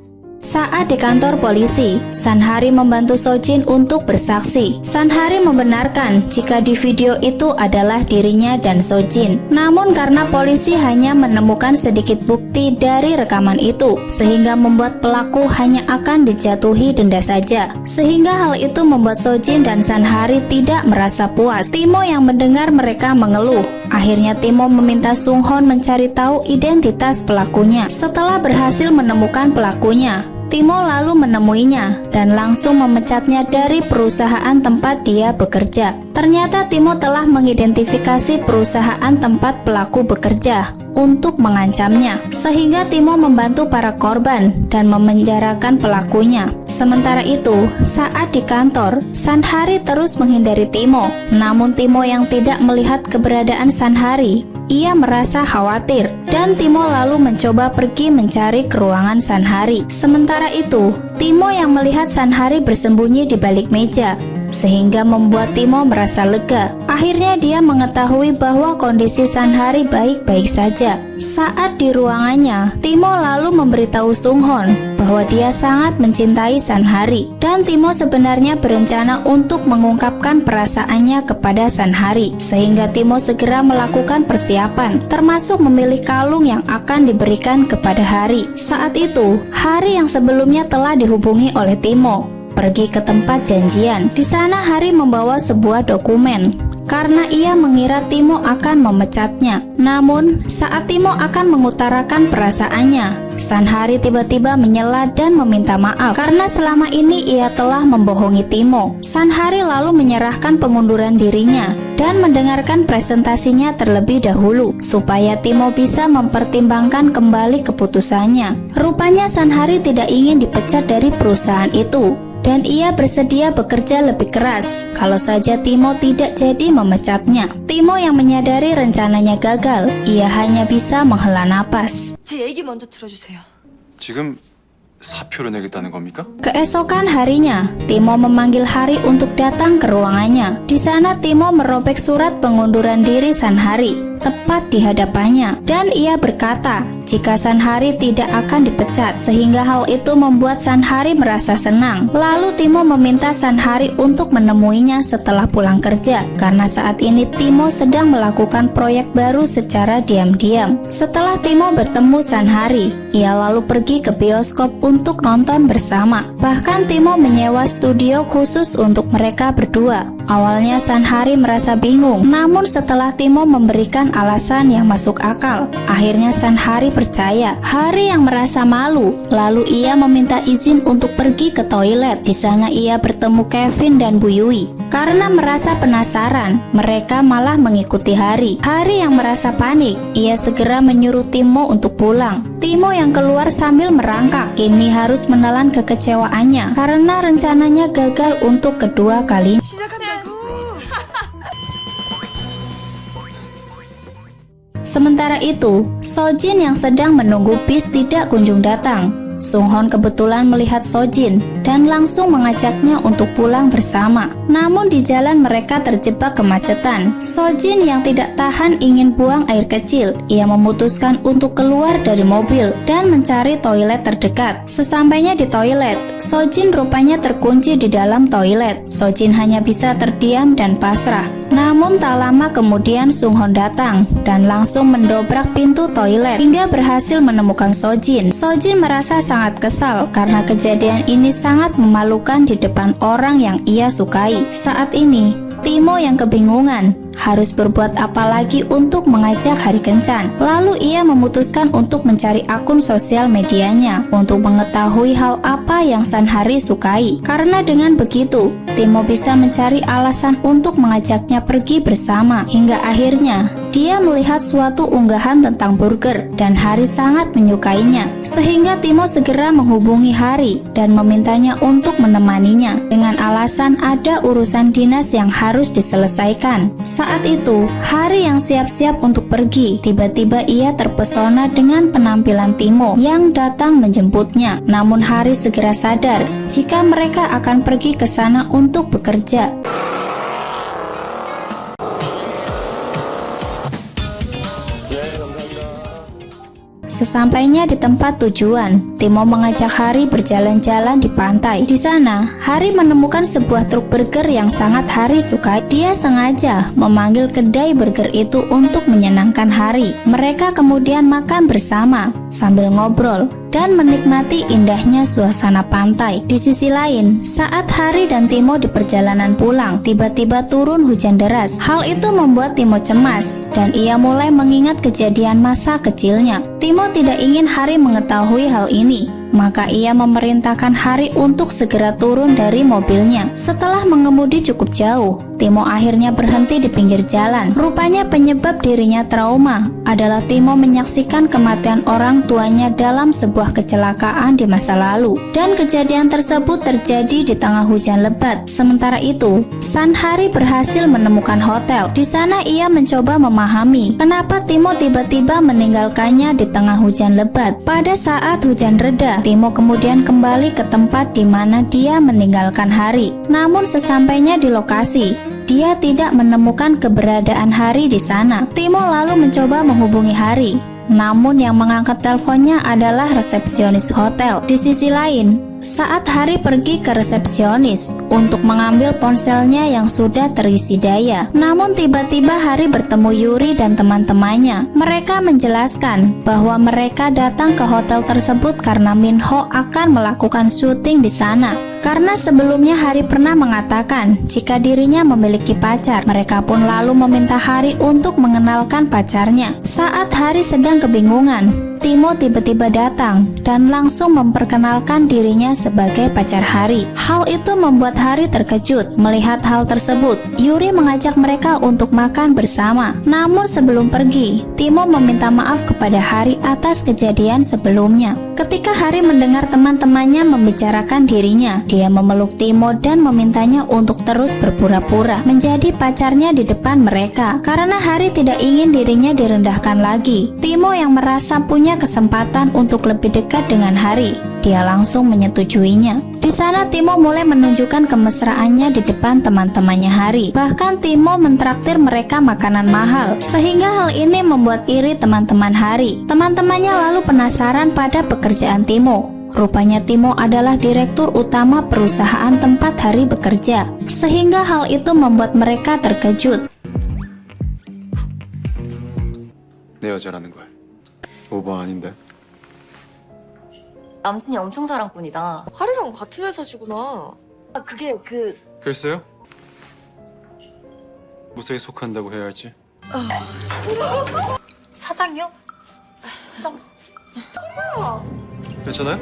Saat di kantor polisi, Sanhari membantu Sojin untuk bersaksi. Sanhari membenarkan jika di video itu adalah dirinya dan Sojin. Namun karena polisi hanya menemukan sedikit bukti dari rekaman itu, sehingga membuat pelaku hanya akan dijatuhi denda saja. Sehingga hal itu membuat Sojin dan Sanhari tidak merasa puas. Timo yang mendengar mereka mengeluh. Akhirnya Timo meminta Sunghon mencari tahu identitas pelakunya. Setelah berhasil menemukan pelakunya, Timo lalu menemuinya dan langsung memecatnya dari perusahaan tempat dia bekerja. Ternyata Timo telah mengidentifikasi perusahaan tempat pelaku bekerja untuk mengancamnya, sehingga Timo membantu para korban dan memenjarakan pelakunya. Sementara itu, saat di kantor, Sanhari terus menghindari Timo. Namun Timo yang tidak melihat keberadaan Sanhari, ia merasa khawatir dan Timo lalu mencoba pergi mencari ke ruangan Sanhari. Sementara itu, Timo yang melihat Sanhari bersembunyi di balik meja, sehingga membuat Timo merasa lega. Akhirnya dia mengetahui bahwa kondisi Sanhari baik-baik saja. Saat di ruangannya, Timo lalu memberitahu Sunghon bahwa dia sangat mencintai Sanhari dan Timo sebenarnya berencana untuk mengungkapkan perasaannya kepada Sanhari, sehingga Timo segera melakukan persiapan, termasuk memilih kalung yang akan diberikan kepada Hari. Saat itu, Hari yang sebelumnya telah dihubungi oleh Timo pergi ke tempat janjian. Di sana Hari membawa sebuah dokumen karena ia mengira Timo akan memecatnya. Namun, saat Timo akan mengutarakan perasaannya, Sanhari tiba-tiba menyela dan meminta maaf karena selama ini ia telah membohongi Timo. Sanhari lalu menyerahkan pengunduran dirinya dan mendengarkan presentasinya terlebih dahulu supaya Timo bisa mempertimbangkan kembali keputusannya. Rupanya Sanhari tidak ingin dipecat dari perusahaan itu dan ia bersedia bekerja lebih keras kalau saja Timo tidak jadi memecatnya. Timo yang menyadari rencananya gagal, ia hanya bisa menghela napas. 제 얘기 먼저 들어주세요. 지금 사표를 내겠다는 겁니까? Keesokan harinya, Timo memanggil Hari untuk datang ke ruangannya. Di sana Timo merobek surat pengunduran diri Sanhari tepat di hadapannya dan ia berkata jika Sanhari tidak akan dipecat, sehingga hal itu membuat Sanhari merasa senang. Lalu Timo meminta Sanhari untuk menemuinya setelah pulang kerja karena saat ini Timo sedang melakukan proyek baru secara diam-diam. Setelah Timo bertemu Sanhari, ia lalu pergi ke bioskop untuk nonton bersama. Bahkan Timo menyewa studio khusus untuk mereka berdua. Awalnya Sanhari merasa bingung, namun setelah Timo memberikan alasan yang masuk akal, akhirnya Sanhari percaya. Hari yang merasa malu, lalu ia meminta izin untuk pergi ke toilet. Di sana ia bertemu Kevin dan Bu Yui. Karena merasa penasaran, mereka malah mengikuti Hari. Hari yang merasa panik, ia segera menyuruh Timo untuk pulang. Timo yang keluar sambil merangkak, kini harus menelan kekecewaannya karena rencananya gagal untuk kedua kalinya. Sementara itu, Sojin yang sedang menunggu bis tidak kunjung datang. Sunghon kebetulan melihat Sojin dan langsung mengajaknya untuk pulang bersama. Namun di jalan mereka terjebak kemacetan. Sojin yang tidak tahan ingin buang air kecil. Ia memutuskan untuk keluar dari mobil dan mencari toilet terdekat. Sesampainya di toilet, Sojin rupanya terkunci di dalam toilet. Sojin hanya bisa terdiam dan pasrah. Namun tak lama kemudian Sunghon datang dan langsung mendobrak pintu toilet hingga berhasil menemukan Sojin. Sojin merasa sangat kesal karena kejadian ini sangat memalukan di depan orang yang ia sukai. Saat ini, Timo yang kebingungan harus berbuat apa lagi untuk mengajak Hari kencan. Lalu ia memutuskan untuk mencari akun sosial medianya untuk mengetahui hal apa yang Sanhari sukai. Karena dengan begitu, Timo bisa mencari alasan untuk mengajaknya pergi bersama. Hingga akhirnya, dia melihat suatu unggahan tentang burger dan Hari sangat menyukainya. Sehingga Timo segera menghubungi Hari dan memintanya untuk menemaninya dengan alasan ada urusan dinas yang harus diselesaikan. Saat itu, Hari yang siap-siap untuk pergi, tiba-tiba ia terpesona dengan penampilan Timo yang datang menjemputnya. Namun Hari segera sadar jika mereka akan pergi ke sana untuk bekerja. Sesampainya di tempat tujuan, Timo mengajak Hari berjalan-jalan di pantai. Di sana, Hari menemukan sebuah truk burger yang sangat Hari sukai. Dia sengaja memanggil kedai burger itu untuk menyenangkan Hari. Mereka kemudian makan bersama sambil ngobrol dan menikmati indahnya suasana pantai. Di sisi lain, saat Hari dan Timo di perjalanan pulang, tiba-tiba turun hujan deras. Hal itu membuat Timo cemas dan ia mulai mengingat kejadian masa kecilnya. Timo tidak ingin Hari mengetahui hal ini, maka ia memerintahkan Hari untuk segera turun dari mobilnya. Setelah mengemudi cukup jauh, Timo akhirnya berhenti di pinggir jalan. Rupanya penyebab dirinya trauma adalah Timo menyaksikan kematian orang tuanya dalam sebuah kecelakaan di masa lalu, dan kejadian tersebut terjadi di tengah hujan lebat. Sementara itu, Sanhari berhasil menemukan hotel. Di sana ia mencoba memahami kenapa Timo tiba-tiba meninggalkannya di tengah hujan lebat. Pada saat hujan reda, Timo kemudian kembali ke tempat di mana dia meninggalkan Hari. Namun sesampainya di lokasi, dia tidak menemukan keberadaan Hari di sana. Timo lalu mencoba menghubungi Hari, namun yang mengangkat teleponnya adalah resepsionis hotel. Di sisi lain, saat Hari pergi ke resepsionis untuk mengambil ponselnya yang sudah terisi daya, namun tiba-tiba Hari bertemu Yuri dan teman-temannya. Mereka menjelaskan bahwa mereka datang ke hotel tersebut karena Minho akan melakukan syuting di sana. Karena sebelumnya Hari pernah mengatakan jika dirinya memiliki pacar, mereka pun lalu meminta Hari untuk mengenalkan pacarnya. Saat Hari sedang kebingungan, Timo tiba-tiba datang dan langsung memperkenalkan dirinya sebagai pacar Hari. Hal itu membuat Hari terkejut melihat hal tersebut. Yuri mengajak mereka untuk makan bersama. Namun sebelum pergi, Timo meminta maaf kepada Hari atas kejadian sebelumnya. Ketika Hari mendengar teman-temannya membicarakan dirinya, dia memeluk Timo dan memintanya untuk terus berpura-pura menjadi pacarnya di depan mereka. Karena Hari tidak ingin dirinya direndahkan lagi, Timo yang merasa punya kesempatan untuk lebih dekat dengan Hari, dia langsung menyetujuinya. Di sana Timo mulai menunjukkan kemesraannya di depan teman-temannya Hari. Bahkan Timo mentraktir mereka makanan mahal, sehingga hal ini membuat iri teman-teman Hari. Teman-temannya lalu penasaran pada pekerjaan Timo. Rupanya Timo adalah direktur utama perusahaan tempat Hari bekerja, sehingga hal itu membuat mereka terkejut. 내 여자라는 걸. 오버 아닌데. 남친이 엄청 사랑꾼이다. 하리랑 같은 회사시구나. 아, 그게 글쎄요. 무사히 속한다고 해야 할지. 사장이요? 사장. 괜찮아요?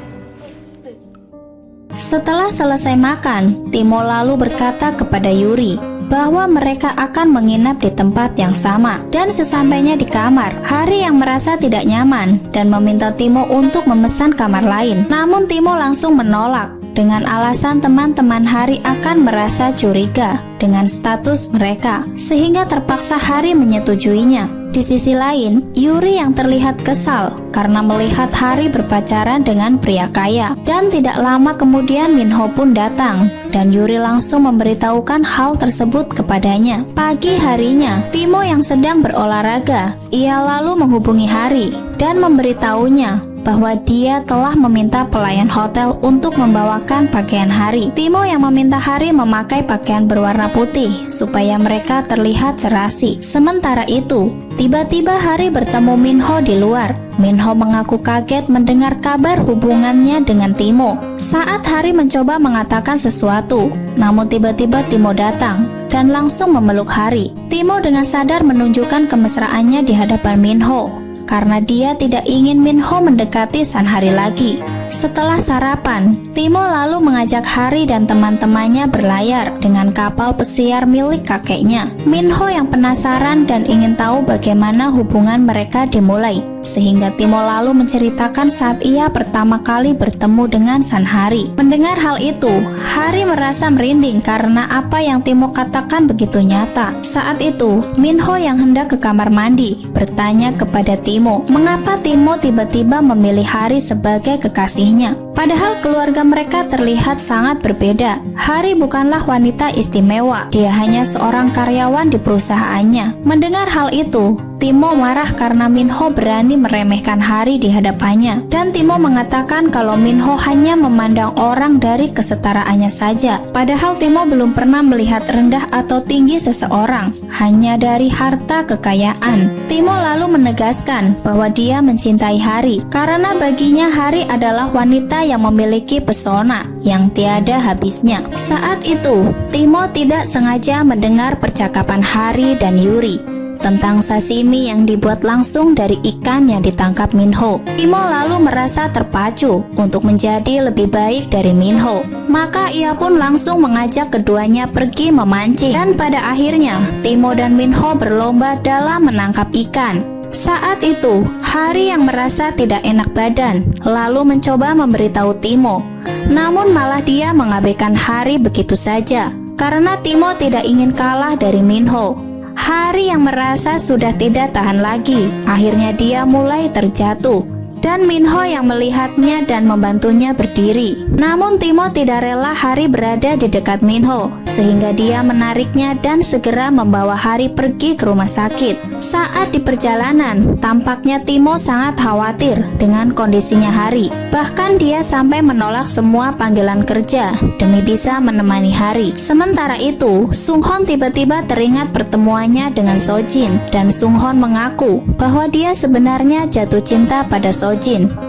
Setelah selesai makan, Timo lalu berkata kepada Yuri bahwa mereka akan menginap di tempat yang sama. Dan sesampainya di kamar, Hari yang merasa tidak nyaman dan meminta Timo untuk memesan kamar lain. Namun Timo langsung menolak dengan alasan teman-teman Hari akan merasa curiga dengan status mereka, sehingga terpaksa Hari menyetujuinya. Di sisi lain, Yuri yang terlihat kesal karena melihat Hari berpacaran dengan pria kaya. Dan tidak lama kemudian Minho pun datang dan Yuri langsung memberitahukan hal tersebut kepadanya. Pagi harinya, Timo yang sedang berolahraga, ia lalu menghubungi Hari dan memberitahunya bahwa dia telah meminta pelayan hotel untuk membawakan pakaian Hari. Timo yang meminta Hari memakai pakaian berwarna putih supaya mereka terlihat serasi. Sementara itu, tiba-tiba Hari bertemu Minho di luar. Minho mengaku kaget mendengar kabar hubungannya dengan Timo. Saat Hari mencoba mengatakan sesuatu, namun tiba-tiba Timo datang dan langsung memeluk Hari. Timo dengan sadar menunjukkan kemesraannya di hadapan Minho karena dia tidak ingin Minho mendekati San Hari lagi. Setelah sarapan, Timo lalu mengajak Hari dan teman-temannya berlayar dengan kapal pesiar milik kakeknya. Minho yang penasaran dan ingin tahu bagaimana hubungan mereka dimulai, sehingga Timo lalu menceritakan saat ia pertama kali bertemu dengan San Hari. Mendengar hal itu, Hari merasa merinding karena apa yang Timo katakan begitu nyata. Saat itu, Minho yang hendak ke kamar mandi bertanya kepada Timo, mengapa Timo tiba-tiba memilih Hari sebagai kekasihnya. Padahal keluarga mereka terlihat sangat berbeda. Hari bukanlah wanita istimewa, dia hanya seorang karyawan di perusahaannya. Mendengar hal itu, Timo marah karena Minho berani meremehkan Hari di hadapannya. Dan Timo mengatakan kalau Minho hanya memandang orang dari kesetaraannya saja. Padahal Timo belum pernah melihat rendah atau tinggi seseorang, hanya dari harta kekayaan. Timo lalu menegaskan bahwa dia mencintai Hari karena baginya Hari adalah wanita yang memiliki pesona yang tiada habisnya. Saat itu, Timo tidak sengaja mendengar percakapan Hari dan Yuri tentang sashimi yang dibuat langsung dari ikan yang ditangkap Minho. Timo lalu merasa terpacu untuk menjadi lebih baik dari Minho. Maka ia pun langsung mengajak keduanya pergi memancing. Dan pada akhirnya, Timo dan Minho berlomba dalam menangkap ikan. Saat itu, Hari yang merasa tidak enak badan lalu mencoba memberitahu Timo. Namun malah dia mengabaikan Hari begitu saja karena Timo tidak ingin kalah dari Minho. Hari yang merasa sudah tidak tahan lagi, akhirnya dia mulai terjatuh. Dan Minho yang melihatnya dan membantunya berdiri. Namun Timo tidak rela Hari berada di dekat Minho, sehingga dia menariknya dan segera membawa Hari pergi ke rumah sakit. Saat di perjalanan, tampaknya Timo sangat khawatir dengan kondisinya Hari. Bahkan dia sampai menolak semua panggilan kerja demi bisa menemani Hari. Sementara itu, Sunghon tiba-tiba teringat pertemuannya dengan Sojin, dan Sunghon mengaku bahwa dia sebenarnya jatuh cinta pada Sojin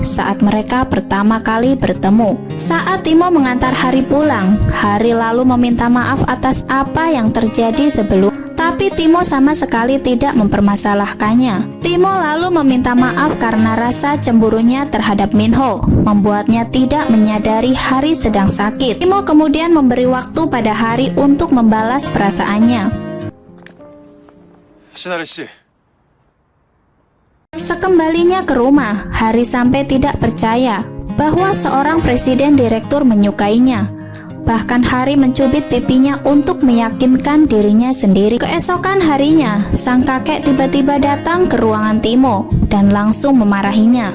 saat mereka pertama kali bertemu. Saat Timo mengantar Hari pulang, Hari lalu meminta maaf atas apa yang terjadi sebelum. Tapi Timo sama sekali tidak mempermasalahkannya. Timo lalu meminta maaf karena rasa cemburunya terhadap Minho membuatnya tidak menyadari Hari sedang sakit. Timo kemudian memberi waktu pada Hari untuk membalas perasaannya. 신하리 씨, Sekembalinya ke rumah, Hari sampai tidak percaya bahwa seorang presiden direktur menyukainya. Bahkan Hari mencubit pipinya untuk meyakinkan dirinya sendiri. Keesokan harinya, sang kakek tiba-tiba datang ke ruangan Timo dan langsung memarahinya.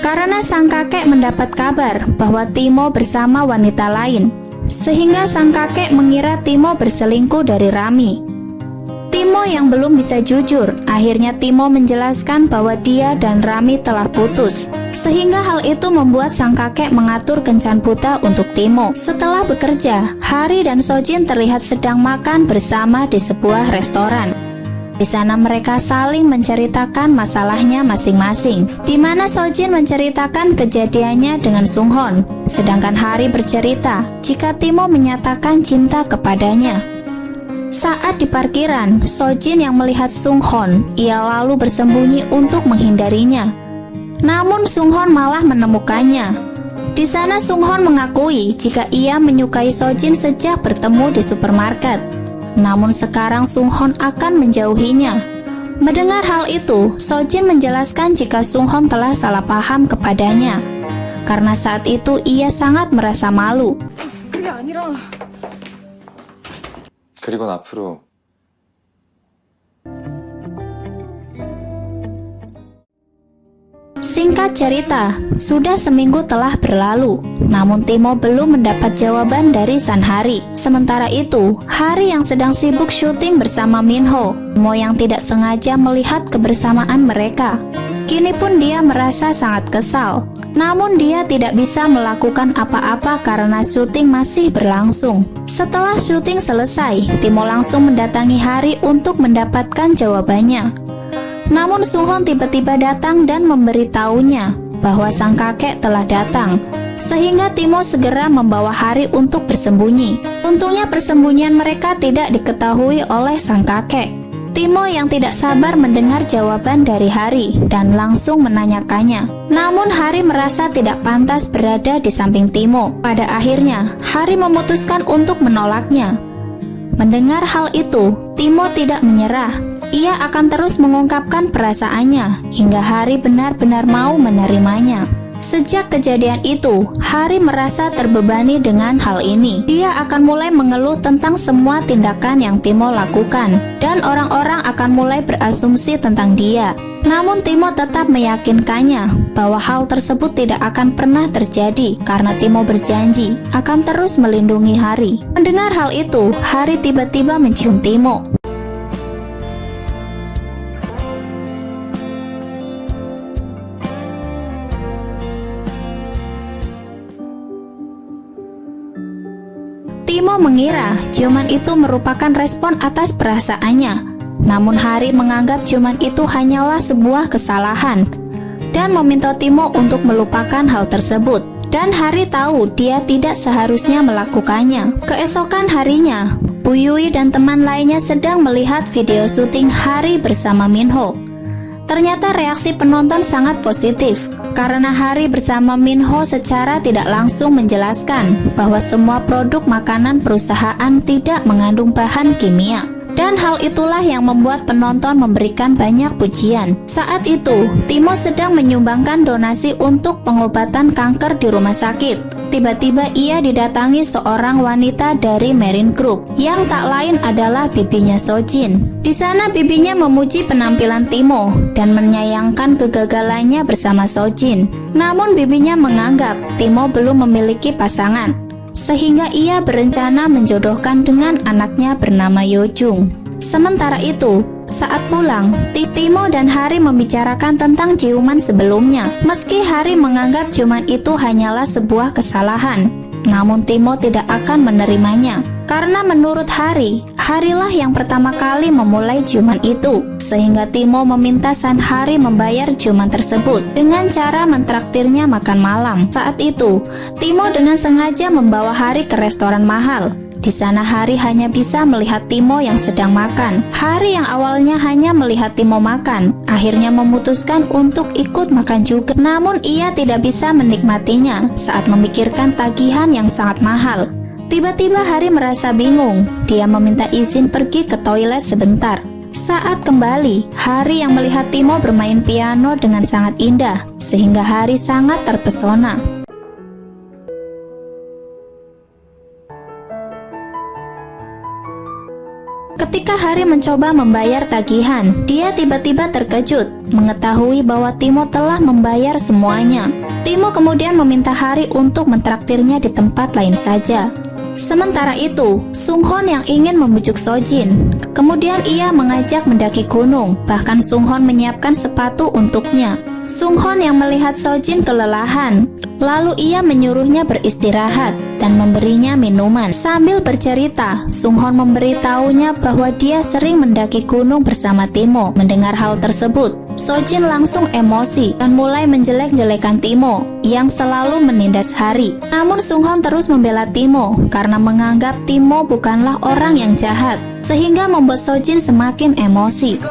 Karena sang kakek mendapat kabar bahwa Timo bersama wanita lain, sehingga sang kakek mengira Timo berselingkuh dari Rami. Timo yang belum bisa jujur, akhirnya Timo menjelaskan bahwa dia dan Rami telah putus. Sehingga hal itu membuat sang kakek mengatur kencan buta untuk Timo. Setelah bekerja, Hari dan Sojin terlihat sedang makan bersama di sebuah restoran. Di sana mereka saling menceritakan masalahnya masing-masing, di mana Sojin menceritakan kejadiannya dengan Sunghon, sedangkan Hari bercerita jika Timo menyatakan cinta kepadanya. Saat di parkiran, Sojin yang melihat Sunghon, ia lalu bersembunyi untuk menghindarinya. Namun Sunghon malah menemukannya. Di sana Sunghon mengakui jika ia menyukai Sojin sejak bertemu di supermarket. Namun sekarang Sunghon akan menjauhinya. Mendengar hal itu, Sojin menjelaskan jika Sunghon telah salah paham kepadanya. Karena saat itu ia sangat merasa malu. 그게 아니라 그리고 앞으로 Singkat cerita, sudah seminggu telah berlalu, namun Timo belum mendapat jawaban dari San Hari. Sementara itu, Hari yang sedang sibuk syuting bersama Minho, Timo yang tidak sengaja melihat kebersamaan mereka. Kini pun dia merasa sangat kesal Namun dia tidak bisa melakukan apa-apa karena syuting masih berlangsung. Setelah syuting selesai, Timo langsung mendatangi Hari untuk mendapatkan jawabannya. Namun Sunghon tiba-tiba datang dan memberitahunya bahwa sang kakek telah datang, sehingga Timo segera membawa Hari untuk bersembunyi. Untungnya persembunyian mereka tidak diketahui oleh sang kakek. Timo yang tidak sabar mendengar jawaban dari Hari dan langsung menanyakannya. Namun Hari merasa tidak pantas berada di samping Timo. Pada akhirnya, Hari memutuskan untuk menolaknya. Mendengar hal itu, Timo tidak menyerah. Ia akan terus mengungkapkan perasaannya hingga Hari benar-benar mau menerimanya. Sejak kejadian itu, Hari merasa terbebani dengan hal ini. Dia akan mulai mengeluh tentang semua tindakan yang Timo lakukan, dan orang-orang akan mulai berasumsi tentang dia. Namun Timo tetap meyakinkannya bahwa hal tersebut tidak akan pernah terjadi karena Timo berjanji akan terus melindungi Hari. Mendengar hal itu, Hari tiba-tiba mencium Timo. Timo mengira ciuman itu merupakan respon atas perasaannya. Namun Hari menganggap ciuman itu hanyalah sebuah kesalahan dan meminta Timo untuk melupakan hal tersebut. Dan Hari tahu dia tidak seharusnya melakukannya. Keesokan harinya, Bu Yui dan teman lainnya sedang melihat video syuting Hari bersama Minho. Ternyata reaksi penonton sangat positif karena Hari bersama Minho secara tidak langsung menjelaskan bahwa semua produk makanan perusahaan tidak mengandung bahan kimia. Dan hal itulah yang membuat penonton memberikan banyak pujian. Saat itu, Timo sedang menyumbangkan donasi untuk pengobatan kanker di rumah sakit. Tiba-tiba ia didatangi seorang wanita dari Marine Group yang tak lain adalah bibinya Sojin. Di sana bibinya memuji penampilan Timo dan menyayangkan kegagalannya bersama Sojin. Namun bibinya menganggap Timo belum memiliki pasangan, sehingga ia berencana menjodohkan dengan anaknya bernama Yojung. Sementara itu, saat pulang, Timo dan Hari membicarakan tentang ciuman sebelumnya. Meski Hari menganggap ciuman itu hanyalah sebuah kesalahan, namun Timo tidak akan menerimanya. Karena menurut Hari, Harilah yang pertama kali memulai ciuman itu, sehingga Timo meminta San Hari membayar ciuman tersebut dengan cara mentraktirnya makan malam. Saat itu, Timo dengan sengaja membawa Hari ke restoran mahal. Di sana Hari hanya bisa melihat Timo yang sedang makan. Hari yang awalnya hanya melihat Timo makan, akhirnya memutuskan untuk ikut makan juga. Namun ia tidak bisa menikmatinya saat memikirkan tagihan yang sangat mahal. Tiba-tiba Hari merasa bingung. Dia meminta izin pergi ke toilet sebentar. Saat kembali, Hari yang melihat Timo bermain piano dengan sangat indah, sehingga Hari sangat terpesona. Ketika Hari mencoba membayar tagihan, dia tiba-tiba terkejut mengetahui bahwa Timo telah membayar semuanya. Timo kemudian meminta Hari untuk mentraktirnya di tempat lain saja. Sementara itu, Sunghon yang ingin membujuk Sojin. Kemudian ia mengajak mendaki gunung, bahkan Sunghon menyiapkan sepatu untuknya. Sunghon yang melihat Sojin kelelahan, lalu ia menyuruhnya beristirahat dan memberinya minuman. Sambil bercerita, Sunghon memberitahunya bahwa dia sering mendaki gunung bersama Timo. Mendengar hal tersebut, Sojin langsung emosi dan mulai menjelek-jelekan Timo yang selalu menindas Hari. Namun Sunghon terus membela Timo karena menganggap Timo bukanlah orang yang jahat, sehingga membuat Sojin semakin emosi.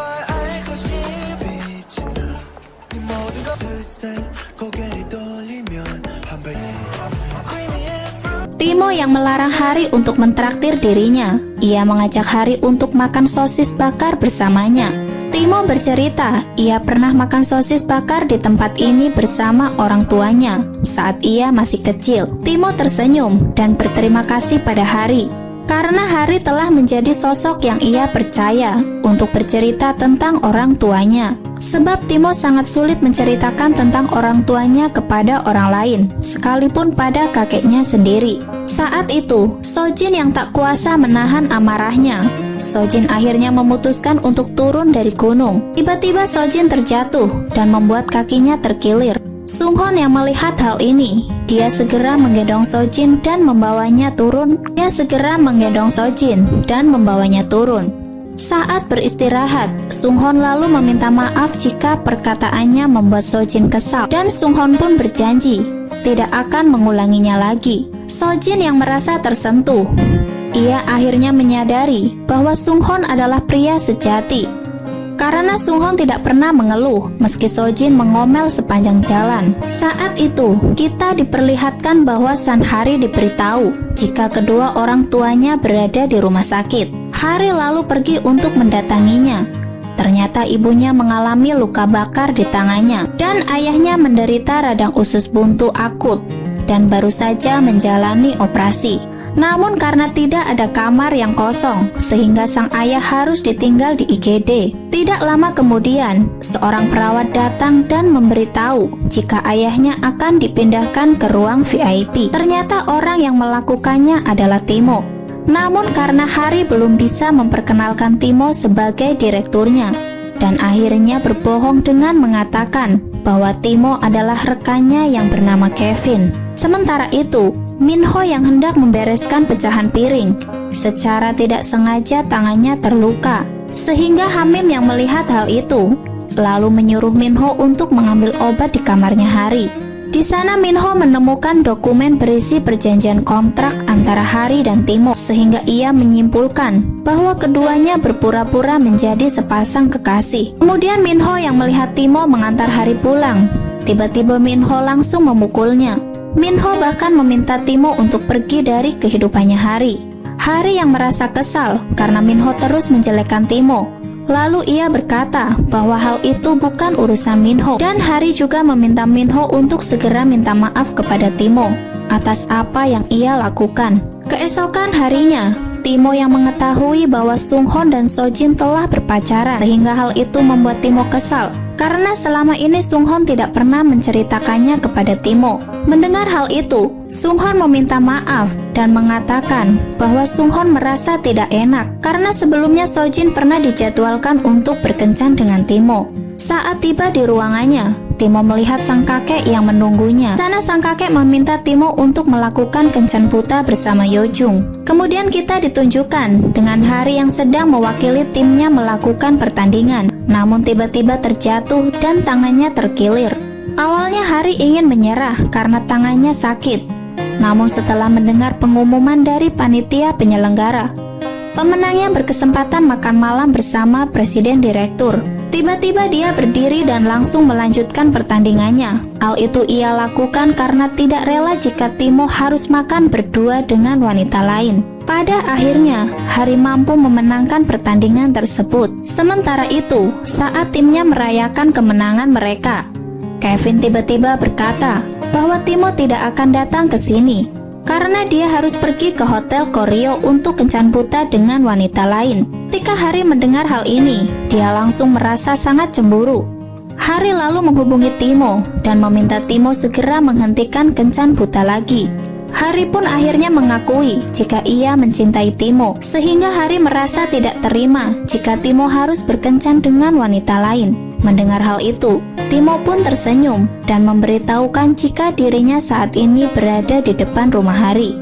Timo yang melarang Hari untuk mentraktir dirinya. Ia mengajak Hari untuk makan sosis bakar bersamanya. Timo bercerita, ia pernah makan sosis bakar di tempat ini bersama orang tuanya saat ia masih kecil. Timo tersenyum dan berterima kasih pada Hari karena Hari telah menjadi sosok yang ia percaya untuk bercerita tentang orang tuanya. Sebab Timo sangat sulit menceritakan tentang orang tuanya kepada orang lain, sekalipun pada kakeknya sendiri. Saat itu, Sojin yang tak kuasa menahan amarahnya. Sojin akhirnya memutuskan untuk turun dari gunung. Tiba-tiba Sojin terjatuh dan membuat kakinya terkilir. Sunghon yang melihat hal ini, dia segera menggendong Sojin dan membawanya turun. Saat beristirahat, Sunghon lalu meminta maaf jika perkataannya membuat Sojin kesal, dan Sunghon pun berjanji tidak akan mengulanginya lagi. Sojin yang merasa tersentuh, ia akhirnya menyadari bahwa Sunghon adalah pria sejati. Karena Sunghon tidak pernah mengeluh meski Sojin mengomel sepanjang jalan. Saat itu, kita diperlihatkan bahwa Sanhari diberitahu jika kedua orang tuanya berada di rumah sakit. Hari lalu pergi untuk mendatanginya. Ternyata ibunya mengalami luka bakar di tangannya dan ayahnya menderita radang usus buntu akut dan baru saja menjalani operasi. Namun karena tidak ada kamar yang kosong, sehingga sang ayah harus ditinggal di IGD. Tidak lama kemudian, seorang perawat datang dan memberitahu jika ayahnya akan dipindahkan ke ruang VIP. Ternyata orang yang melakukannya adalah Timo. Namun karena Hari belum bisa memperkenalkan Timo sebagai direkturnya, dan akhirnya berbohong dengan mengatakan bahwa Timo adalah rekannya yang bernama Kevin. Sementara itu, Minho yang hendak membereskan pecahan piring, secara tidak sengaja tangannya terluka. Sehingga Hamim yang melihat hal itu, lalu menyuruh Minho untuk mengambil obat di kamarnya Hari. Di sana Minho menemukan dokumen berisi perjanjian kontrak antara Hari dan Timo, sehingga ia menyimpulkan bahwa keduanya berpura-pura menjadi sepasang kekasih. Kemudian Minho yang melihat Timo mengantar Hari pulang, tiba-tiba Minho langsung memukulnya. Minho bahkan meminta Timo untuk pergi dari kehidupannya Hari. Hari yang merasa kesal karena Minho terus menjelekkan Timo. Lalu ia berkata bahwa hal itu bukan urusan Minho, dan Hari juga meminta Minho untuk segera minta maaf kepada Timo atas apa yang ia lakukan. Keesokan harinya, Timo yang mengetahui bahwa Sunghon dan Sojin telah berpacaran, sehingga hal itu membuat Timo kesal karena selama ini Sunghon tidak pernah menceritakannya kepada Timo. Mendengar hal itu, Sunghon meminta maaf dan mengatakan bahwa Sunghon merasa tidak enak karena sebelumnya Sojin pernah dijadwalkan untuk berkencan dengan Timo. Saat tiba di ruangannya, Timo melihat sang kakek yang menunggunya. Sana sang kakek meminta Timo untuk melakukan kencan buta bersama Yojung. Kemudian kita ditunjukkan dengan Hari yang sedang mewakili timnya melakukan pertandingan, namun tiba-tiba terjatuh dan tangannya terkilir. Awalnya Hari ingin menyerah karena tangannya sakit. Namun setelah mendengar pengumuman dari panitia penyelenggara, pemenangnya berkesempatan makan malam bersama presiden direktur. Tiba-tiba dia berdiri dan langsung melanjutkan pertandingannya. Hal itu ia lakukan karena tidak rela jika Timo harus makan berdua dengan wanita lain. Pada akhirnya, Hari mampu memenangkan pertandingan tersebut. Sementara itu, saat timnya merayakan kemenangan mereka, Kevin tiba-tiba berkata bahwa Timo tidak akan datang ke sini karena dia harus pergi ke hotel Koryo untuk kencan buta dengan wanita lain. Ketika Hari mendengar hal ini, dia langsung merasa sangat cemburu. Hari lalu menghubungi Timo dan meminta Timo segera menghentikan kencan buta lagi. Hari pun akhirnya mengakui jika ia mencintai Timo, sehingga Hari merasa tidak terima jika Timo harus berkencan dengan wanita lain. Mendengar hal itu, Timo pun tersenyum dan memberitahukan jika dirinya saat ini berada di depan rumah Hari.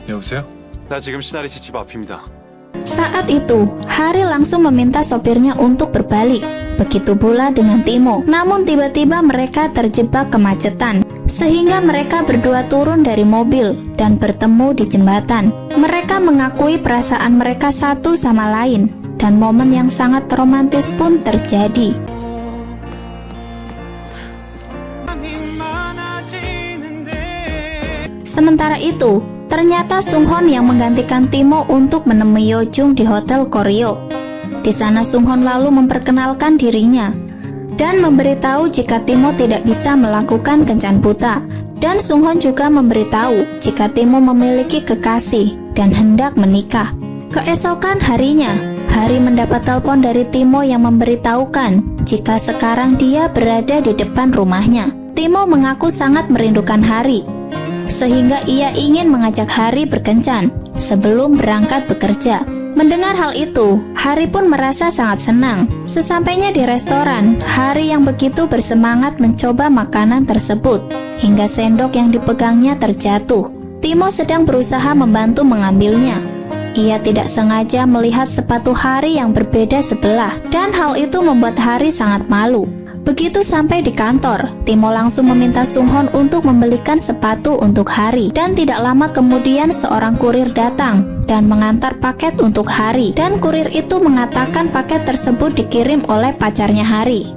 여보세요? 나 지금 시나리 씨 집 앞입니다. Saat itu, Hari langsung meminta sopirnya untuk berbalik. Begitu pula dengan Timo. Namun tiba-tiba mereka terjebak kemacetan, sehingga mereka berdua turun dari mobil dan bertemu di jembatan. Mereka mengakui perasaan mereka satu sama lain, dan momen yang sangat romantis pun terjadi. Sementara itu, ternyata Sunghon yang menggantikan Timo untuk menemui Yojung di hotel Koryo. Di sana Sunghon lalu memperkenalkan dirinya dan memberitahu jika Timo tidak bisa melakukan kencan buta, dan Sunghon juga memberitahu jika Timo memiliki kekasih dan hendak menikah. Keesokan harinya, Hari mendapat telepon dari Timo yang memberitahukan jika sekarang dia berada di depan rumahnya. Timo mengaku sangat merindukan Hari, sehingga ia ingin mengajak Hari berkencan sebelum berangkat bekerja. Mendengar hal itu, Hari pun merasa sangat senang. Sesampainya di restoran, Hari yang begitu bersemangat mencoba makanan tersebut, hingga sendok yang dipegangnya terjatuh. Timo sedang berusaha membantu mengambilnya. Ia tidak sengaja melihat sepatu Hari yang berbeda sebelah, dan hal itu membuat Hari sangat malu. Begitu sampai di kantor, Timo langsung meminta Sunghon untuk membelikan sepatu untuk Hari. Dan tidak lama kemudian seorang kurir datang dan mengantar paket untuk Hari. Dan kurir itu mengatakan paket tersebut dikirim oleh pacarnya Hari.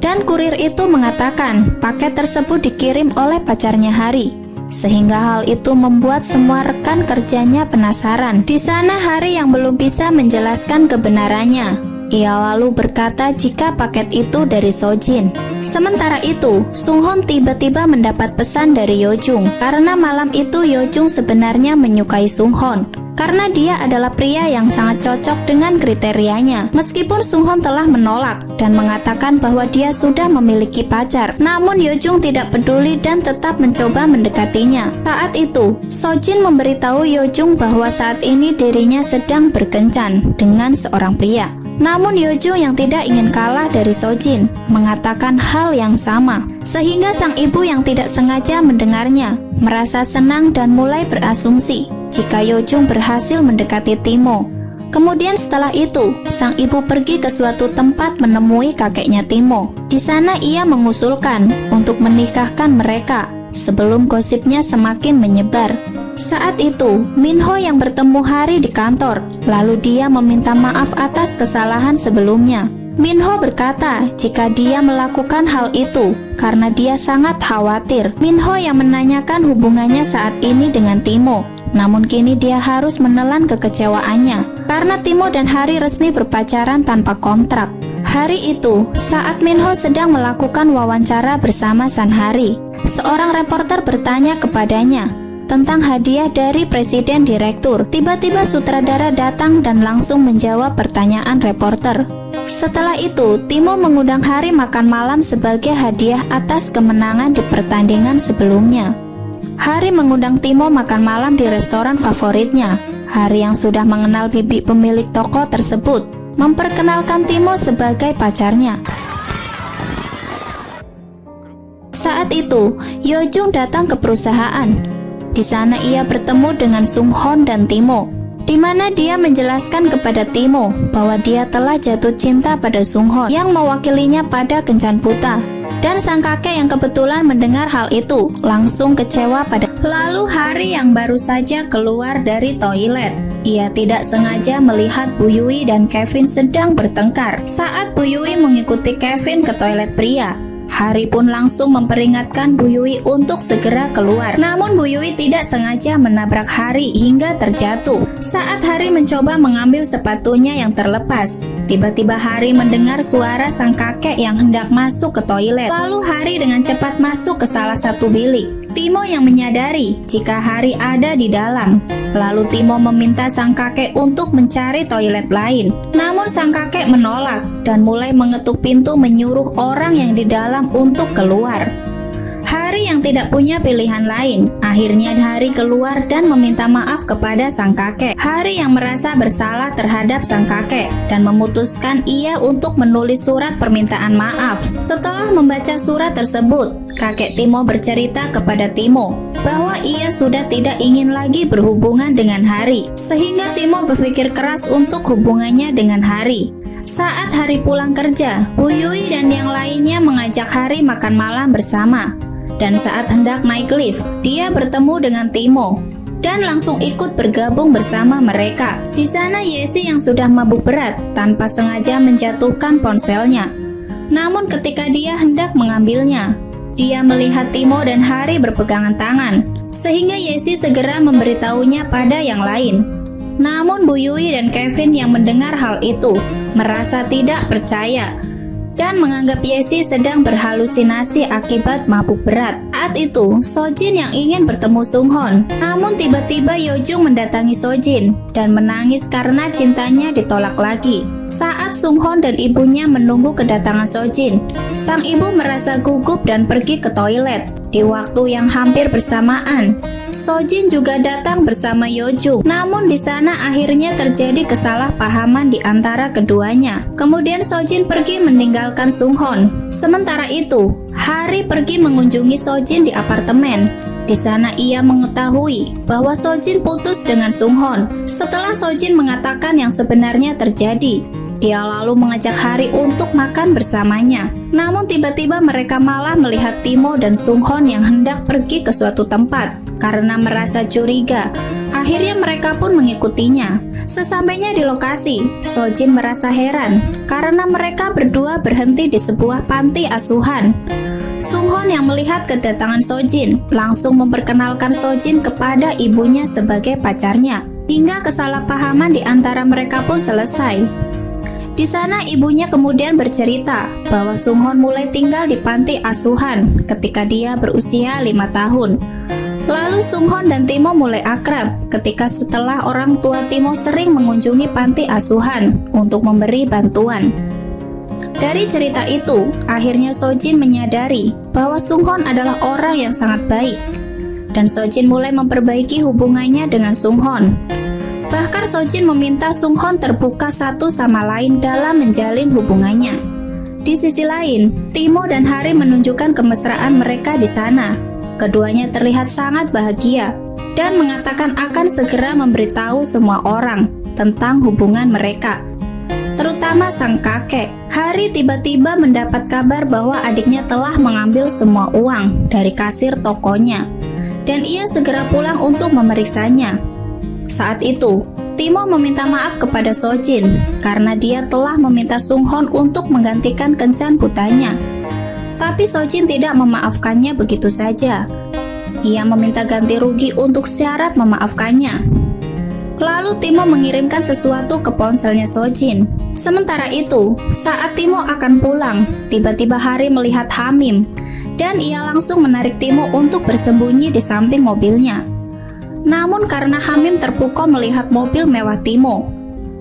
Sehingga hal itu membuat semua rekan kerjanya penasaran. Di sana Hari yang belum bisa menjelaskan kebenarannya. Ia lalu berkata jika paket itu dari Sojin. Sementara itu, Sunghon tiba-tiba mendapat pesan dari Yojung. Karena malam itu Yojung sebenarnya menyukai Sunghon, karena dia adalah pria yang sangat cocok dengan kriterianya. Meskipun Sunghon telah menolak dan mengatakan bahwa dia sudah memiliki pacar, namun Yojung tidak peduli dan tetap mencoba mendekatinya. Saat itu, Sojin memberitahu Yojung bahwa saat ini dirinya sedang berkencan dengan seorang pria. Namun Yojung yang tidak ingin kalah dari Sojin mengatakan hal yang sama, sehingga sang ibu yang tidak sengaja mendengarnya merasa senang dan mulai berasumsi jika Yojung berhasil mendekati Timo. Kemudian setelah itu, sang ibu pergi ke suatu tempat menemui kakeknya Timo. Di sana ia mengusulkan untuk menikahkan mereka sebelum gosipnya semakin menyebar. Saat itu, Minho yang bertemu Hari di kantor, lalu dia meminta maaf atas kesalahan sebelumnya. Minho berkata jika dia melakukan hal itu karena dia sangat khawatir. Minho yang menanyakan hubungannya saat ini dengan Timo, namun kini dia harus menelan kekecewaannya karena Timo dan Hari resmi berpacaran tanpa kontrak. Hari itu, saat Minho sedang melakukan wawancara bersama San Hari, seorang reporter bertanya kepadanya tentang hadiah dari presiden direktur. Tiba-tiba sutradara datang dan langsung menjawab pertanyaan reporter. Setelah itu, Timo mengundang Hari makan malam sebagai hadiah atas kemenangan di pertandingan sebelumnya. Hari mengundang Timo makan malam di restoran favoritnya. Hari yang sudah mengenal bibi pemilik toko tersebut memperkenalkan Timo sebagai pacarnya. Saat itu, Yojung datang ke perusahaan. Di sana ia bertemu dengan Sunghon dan Timo, di mana dia menjelaskan kepada Timo bahwa dia telah jatuh cinta pada Sunghon yang mewakilinya pada Kencan Buta. Dan sang kakek yang kebetulan mendengar hal itu langsung kecewa pada. Lalu Hari yang baru saja keluar dari toilet, ia tidak sengaja melihat Bu Yui dan Kevin sedang bertengkar. Saat Bu Yui mengikuti Kevin ke toilet pria, Hari pun langsung memperingatkan Bu Yui untuk segera keluar. Namun Bu Yui tidak sengaja menabrak Hari hingga terjatuh. Saat Hari mencoba mengambil sepatunya yang terlepas, tiba-tiba Hari mendengar suara sang kakek yang hendak masuk ke toilet. Lalu Hari dengan cepat masuk ke salah satu bilik. Timo yang menyadari jika Hari ada di dalam. Lalu Timo meminta sang kakek untuk mencari toilet lain. Namun sang kakek menolak dan mulai mengetuk pintu menyuruh orang yang di dalam untuk keluar. Hari yang tidak punya pilihan lain, akhirnya Hari keluar dan meminta maaf kepada sang kakek. Hari yang merasa bersalah terhadap sang kakek dan memutuskan ia untuk menulis surat permintaan maaf. Setelah membaca surat tersebut, kakek Timo bercerita kepada Timo bahwa ia sudah tidak ingin lagi berhubungan dengan Hari, sehingga Timo berpikir keras untuk hubungannya dengan Hari. Saat Hari pulang kerja, Bu Yui dan yang lainnya mengajak Hari makan malam bersama. Dan saat hendak naik lift, dia bertemu dengan Timo dan langsung ikut bergabung bersama mereka. Di sana Yesi yang sudah mabuk berat tanpa sengaja menjatuhkan ponselnya. Namun ketika dia hendak mengambilnya, dia melihat Timo dan Hari berpegangan tangan, sehingga Yesi segera memberitahunya pada yang lain. Namun Bu Yui dan Kevin yang mendengar hal itu merasa tidak percaya dan menganggap Yesi sedang berhalusinasi akibat mabuk berat. Saat itu, Sojin yang ingin bertemu Sunghon, namun tiba-tiba Yojung mendatangi Sojin dan menangis karena cintanya ditolak lagi. Saat Sunghon dan ibunya menunggu kedatangan Sojin, sang ibu merasa gugup dan pergi ke toilet. Di waktu yang hampir bersamaan, Sojin juga datang bersama Yojung. Namun di sana akhirnya terjadi kesalahpahaman di antara keduanya. Kemudian Sojin pergi meninggalkan Sunghon. Sementara itu, Hari pergi mengunjungi Sojin di apartemen. Di sana ia mengetahui bahwa Sojin putus dengan Sunghon. Setelah Sojin mengatakan yang sebenarnya terjadi, dia lalu mengajak Hari untuk makan bersamanya. Namun tiba-tiba mereka malah melihat Timo dan Sunghon yang hendak pergi ke suatu tempat. Karena merasa curiga, akhirnya mereka pun mengikutinya. Sesampainya di lokasi, Sojin merasa heran karena mereka berdua berhenti di sebuah panti asuhan. Sunghon yang melihat kedatangan Sojin langsung memperkenalkan Sojin kepada ibunya sebagai pacarnya. Hingga kesalahpahaman di antara mereka pun selesai. Di sana ibunya kemudian bercerita bahwa Sunghon mulai tinggal di panti asuhan ketika dia berusia 5 tahun. Lalu Sunghon dan Timo mulai akrab ketika setelah orang tua Timo sering mengunjungi panti asuhan untuk memberi bantuan. Dari cerita itu, akhirnya Sojin menyadari bahwa Sunghon adalah orang yang sangat baik. Dan Sojin mulai memperbaiki hubungannya dengan Sunghon. Bahkan Sojin meminta Sunghon terbuka satu sama lain dalam menjalin hubungannya. Di sisi lain, Timo dan Hari menunjukkan kemesraan mereka di sana. Keduanya terlihat sangat bahagia dan mengatakan akan segera memberitahu semua orang tentang hubungan mereka. Terutama sang kakek. Hari tiba-tiba mendapat kabar bahwa adiknya telah mengambil semua uang dari kasir tokonya dan ia segera pulang untuk memeriksanya. Saat itu, Timo meminta maaf kepada Sojin karena dia telah meminta Sunghon untuk menggantikan kencan butanya. Tapi Sojin tidak memaafkannya begitu saja. Ia meminta ganti rugi untuk syarat memaafkannya. Lalu Timo mengirimkan sesuatu ke ponselnya Sojin. Sementara itu, saat Timo akan pulang, tiba-tiba Hari melihat Hamim dan ia langsung menarik Timo untuk bersembunyi di samping mobilnya. Namun karena Hamim terpukau melihat mobil mewah Timo,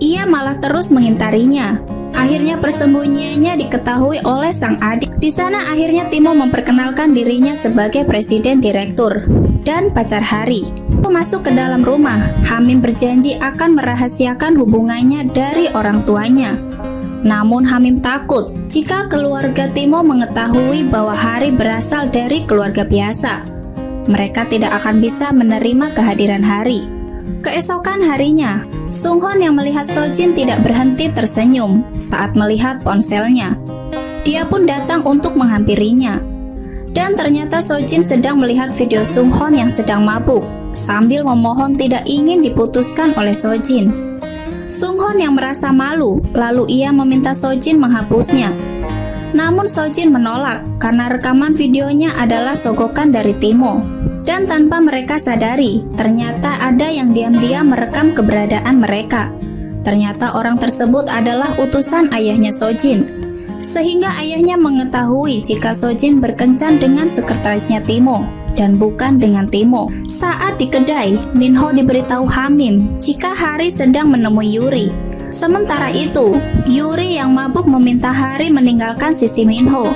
ia malah terus mengintarinya. Akhirnya persembunyiannya diketahui oleh sang adik. Di sana akhirnya Timo memperkenalkan dirinya sebagai presiden direktur dan pacar Hari. Masuk ke dalam rumah, Hamim berjanji akan merahasiakan hubungannya dari orang tuanya. Namun Hamim takut jika keluarga Timo mengetahui bahwa Hari berasal dari keluarga biasa. Mereka tidak akan bisa menerima kehadiran Hari. Keesokan harinya, Sunghon yang melihat Sojin tidak berhenti tersenyum saat melihat ponselnya. Dia pun datang untuk menghampirinya. Dan ternyata Sojin sedang melihat video Sunghon yang sedang mabuk sambil memohon tidak ingin diputuskan oleh Sojin. Sunghon yang merasa malu, lalu ia meminta Sojin menghapusnya. Namun Sojin menolak karena rekaman videonya adalah sogokan dari Timo. Dan tanpa mereka sadari, ternyata ada yang diam-diam merekam keberadaan mereka. Ternyata orang tersebut adalah utusan ayahnya Sojin. Sehingga ayahnya mengetahui jika Sojin berkencan dengan sekretarisnya Timo dan bukan dengan Timo. Saat di kedai, Minho diberitahu Hamim jika Hari sedang menemui Yuri. Sementara itu, Yuri yang mabuk meminta Hari meninggalkan sisi Minho.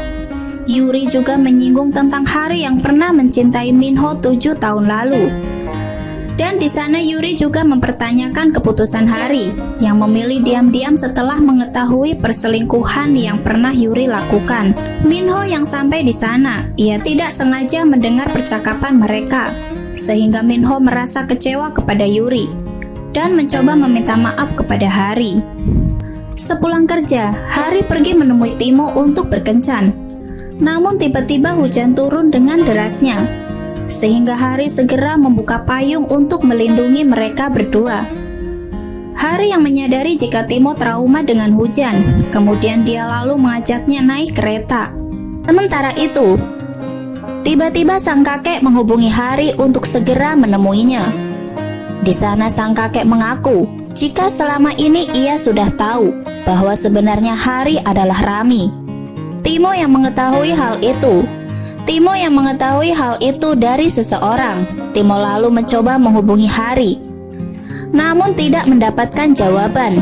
Yuri juga menyinggung tentang Hari yang pernah mencintai Minho 7 tahun lalu. Dan di sana Yuri juga mempertanyakan keputusan Hari yang memilih diam-diam setelah mengetahui perselingkuhan yang pernah Yuri lakukan. Minho yang sampai di sana, ia tidak sengaja mendengar percakapan mereka, sehingga Minho merasa kecewa kepada Yuri dan mencoba meminta maaf kepada Hari. Sepulang kerja, Hari pergi menemui Timo untuk berkencan. Namun tiba-tiba hujan turun dengan derasnya, sehingga Hari segera membuka payung untuk melindungi mereka berdua. Hari yang menyadari jika Timo trauma dengan hujan, kemudian dia lalu mengajaknya naik kereta. Sementara itu, tiba-tiba sang kakek menghubungi Hari untuk segera menemuinya. Di sana sang kakek mengaku jika selama ini ia sudah tahu bahwa sebenarnya Hari adalah Rami. Timo yang mengetahui hal itu dari seseorang. Timo lalu mencoba menghubungi Hari, namun tidak mendapatkan jawaban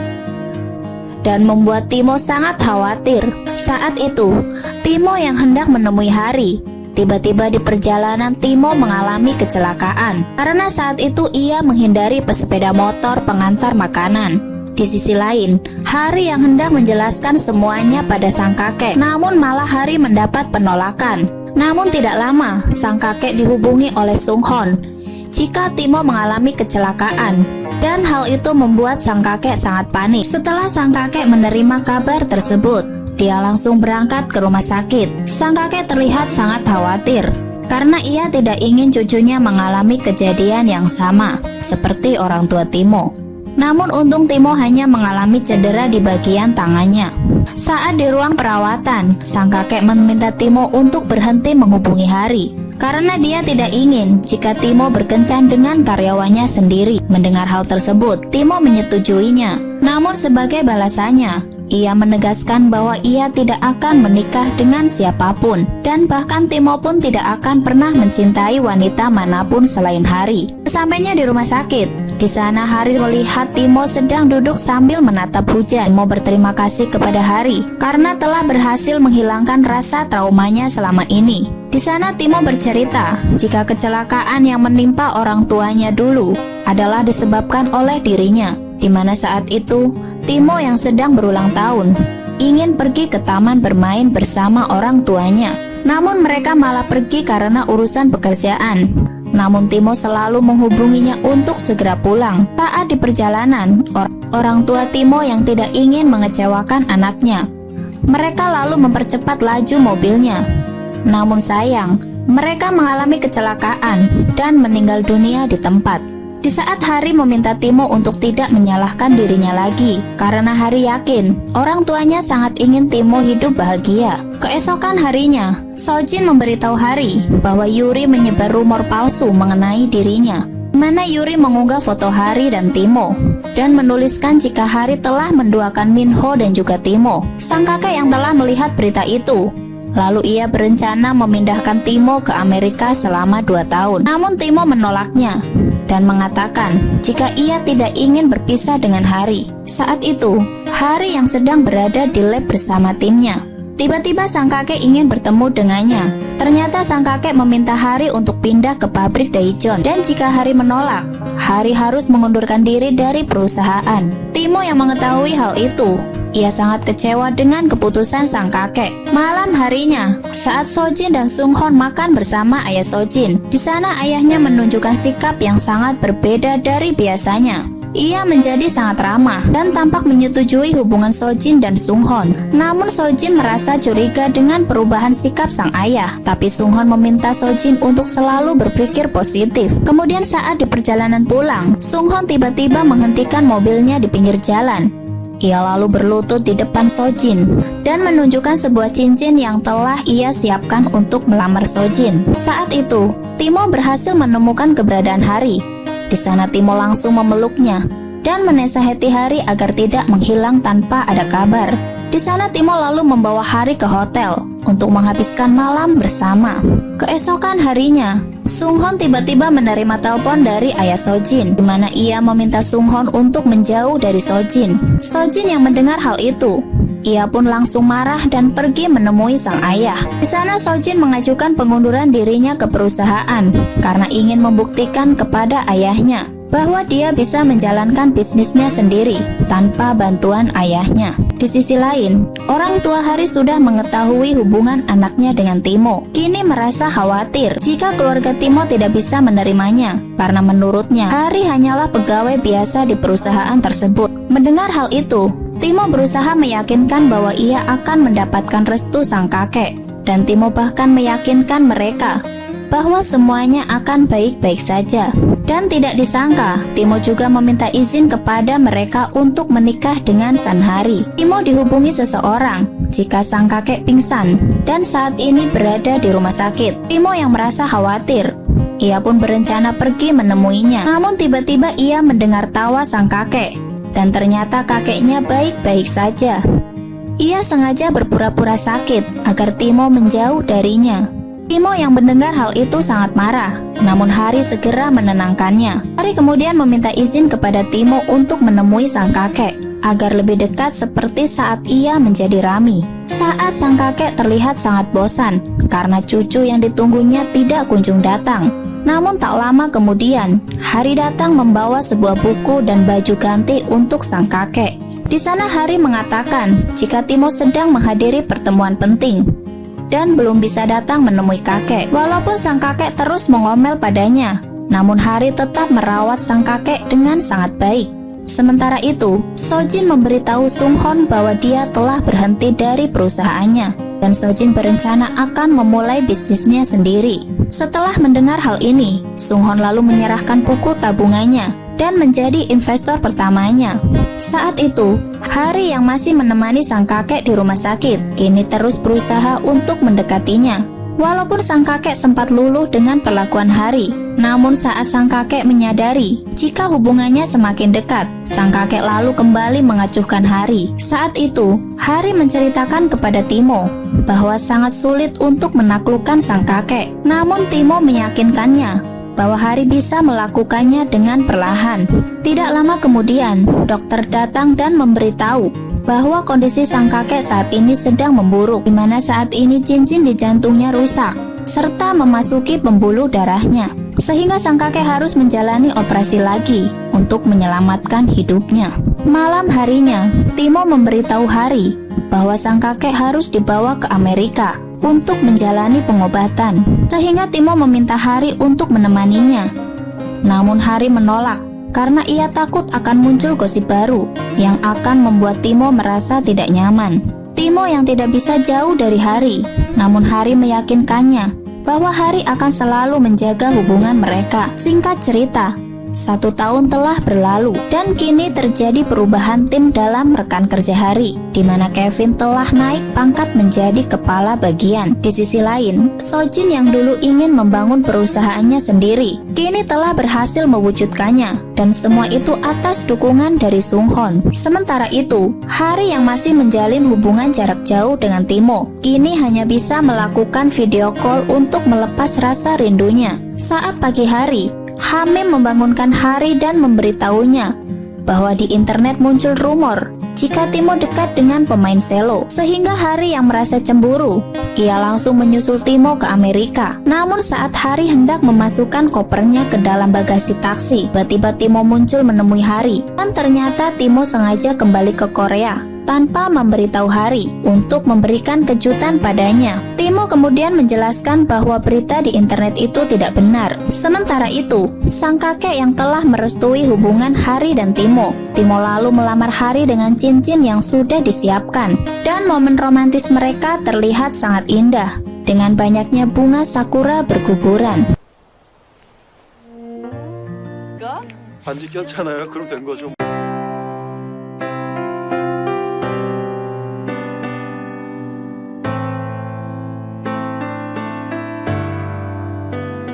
dan membuat Timo sangat khawatir. Saat itu, Timo yang hendak menemui Hari Tiba-tiba di perjalanan Timo mengalami kecelakaan karena saat itu ia menghindari pesepeda motor pengantar makanan. Di sisi lain, Hari yang hendak menjelaskan semuanya pada sang kakek, namun malah Hari mendapat penolakan. Namun tidak lama, sang kakek dihubungi oleh Sung Hon jika Timo mengalami kecelakaan, dan hal itu membuat sang kakek sangat panik. Setelah sang kakek menerima kabar tersebut, dia langsung berangkat ke rumah sakit. Sang kakek terlihat sangat khawatir karena ia tidak ingin cucunya mengalami kejadian yang sama seperti orang tua Timo. Namun untung Timo hanya mengalami cedera di bagian tangannya. Saat di ruang perawatan, sang kakek meminta Timo untuk berhenti menghubungi Hari karena dia tidak ingin jika Timo berkencan dengan karyawannya sendiri. Mendengar hal tersebut, Timo menyetujuinya. Namun sebagai balasannya, ia menegaskan bahwa ia tidak akan menikah dengan siapapun, dan bahkan Timo pun tidak akan pernah mencintai wanita manapun selain Hari. Sesampainya di rumah sakit, di sana Hari melihat Timo sedang duduk sambil menatap hujan. Timo berterima kasih kepada Hari karena telah berhasil menghilangkan rasa traumanya selama ini. Di sana Timo bercerita jika kecelakaan yang menimpa orang tuanya dulu adalah disebabkan oleh dirinya, di mana saat itu Timo yang sedang berulang tahun ingin pergi ke taman bermain bersama orang tuanya. Namun mereka malah pergi karena urusan pekerjaan. Namun Timo selalu menghubunginya untuk segera pulang. Saat di perjalanan, orang tua Timo yang tidak ingin mengecewakan anaknya, mereka lalu mempercepat laju mobilnya. Namun sayang, mereka mengalami kecelakaan dan meninggal dunia di tempat. Di saat Hari meminta Timo untuk tidak menyalahkan dirinya lagi, karena Hari yakin orang tuanya sangat ingin Timo hidup bahagia. Keesokan harinya, Sojin memberitahu Hari bahwa Yuri menyebar rumor palsu mengenai dirinya, mana Yuri mengunggah foto Hari dan Timo dan menuliskan jika Hari telah menduakan Minho dan juga Timo. Sang kakek yang telah melihat berita itu, lalu ia berencana memindahkan Timo ke Amerika selama 2 tahun. Namun Timo menolaknya dan mengatakan jika ia tidak ingin berpisah dengan Hari. Saat itu, Hari yang sedang berada di lab bersama timnya. Tiba-tiba sang kakek ingin bertemu dengannya. Ternyata sang kakek meminta Hari untuk pindah ke pabrik Daejeon, dan jika Hari menolak, Hari harus mengundurkan diri dari perusahaan. Timo yang mengetahui hal itu, ia sangat kecewa dengan keputusan sang kakek. Malam harinya, saat Sojin dan Sung Hon makan bersama ayah Sojin, di sana ayahnya menunjukkan sikap yang sangat berbeda dari biasanya. Ia menjadi sangat ramah dan tampak menyetujui hubungan Sojin dan Sung Hon. Namun Sojin merasa curiga dengan perubahan sikap sang ayah, tapi Sung Hon meminta Sojin untuk selalu berpikir positif. Kemudian saat di perjalanan pulang, Sung Hon tiba-tiba menghentikan mobilnya di pinggir jalan. Ia lalu berlutut di depan Sojin dan menunjukkan sebuah cincin yang telah ia siapkan untuk melamar Sojin. Saat itu, Timo berhasil menemukan keberadaan Hari. Di sana Timo langsung memeluknya dan menasihati Hari agar tidak menghilang tanpa ada kabar. Di sana Timo lalu membawa Hari ke hotel untuk menghabiskan malam bersama. Keesokan harinya, Sung Hon tiba-tiba menerima telepon dari ayah Sojin, di mana ia meminta Sung Hon untuk menjauh dari Sojin. Sojin yang mendengar hal itu, ia pun langsung marah dan pergi menemui sang ayah. Di sana Sojin mengajukan pengunduran dirinya ke perusahaan karena ingin membuktikan kepada ayahnya bahwa dia bisa menjalankan bisnisnya sendiri tanpa bantuan ayahnya. Di sisi lain, orang tua Hari sudah mengetahui hubungan anaknya dengan Timo. Kini merasa khawatir jika keluarga Timo tidak bisa menerimanya, karena menurutnya Hari hanyalah pegawai biasa di perusahaan tersebut. Mendengar hal itu, Timo berusaha meyakinkan bahwa ia akan mendapatkan restu sang kakek, dan Timo bahkan meyakinkan mereka bahwa semuanya akan baik-baik saja. Dan tidak disangka, Timo juga meminta izin kepada mereka untuk menikah dengan San Hari. Timo dihubungi seseorang jika sang kakek pingsan dan saat ini berada di rumah sakit. Timo yang merasa khawatir, ia pun berencana pergi menemuinya. Namun tiba-tiba ia mendengar tawa sang kakek, dan ternyata kakeknya baik-baik saja. Ia sengaja berpura-pura sakit agar Timo menjauh darinya. Timo yang mendengar hal itu sangat marah, namun Hari segera menenangkannya. Hari kemudian meminta izin kepada Timo untuk menemui sang kakek. agar lebih dekat seperti saat ia menjadi Rami. Saat sang kakek terlihat sangat bosan karena cucu yang ditunggunya tidak kunjung datang. Namun tak lama kemudian, Hari datang membawa sebuah buku dan baju ganti untuk sang kakek. Di sana Hari mengatakan jika Timo sedang menghadiri pertemuan penting dan belum bisa datang menemui kakek. Walaupun sang kakek terus mengomel padanya, namun Hari tetap merawat sang kakek dengan sangat baik. Sementara itu, Sojin memberitahu Sunghon bahwa dia telah berhenti dari perusahaannya dan Sojin berencana akan memulai bisnisnya sendiri. Setelah mendengar hal ini, Sunghon lalu menyerahkan buku tabungannya dan menjadi investor pertamanya. Saat itu, Hari yang masih menemani sang kakek di rumah sakit kini terus berusaha untuk mendekatinya. Walaupun sang kakek sempat luluh dengan perlakuan Hari, namun saat sang kakek menyadari jika hubungannya semakin dekat, sang kakek lalu kembali mengacuhkan Hari. Saat itu, Hari menceritakan kepada Timo bahwa sangat sulit untuk menaklukkan sang kakek. Namun Timo meyakinkannya bahwa Hari bisa melakukannya dengan perlahan. Tidak lama kemudian, dokter datang dan memberitahu bahwa kondisi sang kakek saat ini sedang memburuk, di mana saat ini cincin di jantungnya rusak, serta memasuki pembuluh darahnya, sehingga sang kakek harus menjalani operasi lagi untuk menyelamatkan hidupnya. Malam harinya, Timo memberitahu Hari bahwa sang kakek harus dibawa ke Amerika untuk menjalani pengobatan, sehingga Timo meminta Hari untuk menemaninya. Namun Hari menolak karena ia takut akan muncul gosip baru yang akan membuat Timo merasa tidak nyaman. Timo yang tidak bisa jauh dari Hari, namun Hari meyakinkannya bahwa Hari akan selalu menjaga hubungan mereka. Singkat cerita, 1 tahun telah berlalu dan kini terjadi perubahan tim dalam rekan kerja Hari, di mana Kevin telah naik pangkat menjadi kepala bagian. Di sisi lain, Sojin yang dulu ingin membangun perusahaannya sendiri, kini telah berhasil mewujudkannya, dan semua itu atas dukungan dari Sunghon. Sementara itu, Hari yang masih menjalin hubungan jarak jauh dengan Timo, kini hanya bisa melakukan video call untuk melepas rasa rindunya. Saat pagi hari, Hamim membangunkan Hari dan memberitahunya bahwa di internet muncul rumor jika Timo dekat dengan pemain selo, sehingga Hari yang merasa cemburu, ia langsung menyusul Timo ke Amerika. Namun saat Hari hendak memasukkan kopernya ke dalam bagasi taksi, tiba-tiba Timo muncul menemui Hari, dan ternyata Timo sengaja kembali ke Korea tanpa memberitahu Hari untuk memberikan kejutan padanya. Timo kemudian menjelaskan bahwa berita di internet itu tidak benar. Sementara itu, sang kakek yang telah merestui hubungan Hari dan Timo lalu melamar Hari dengan cincin yang sudah disiapkan, dan momen romantis mereka terlihat sangat indah dengan banyaknya bunga sakura berguguran. 반지 꼈잖아요. 그럼 된 거죠.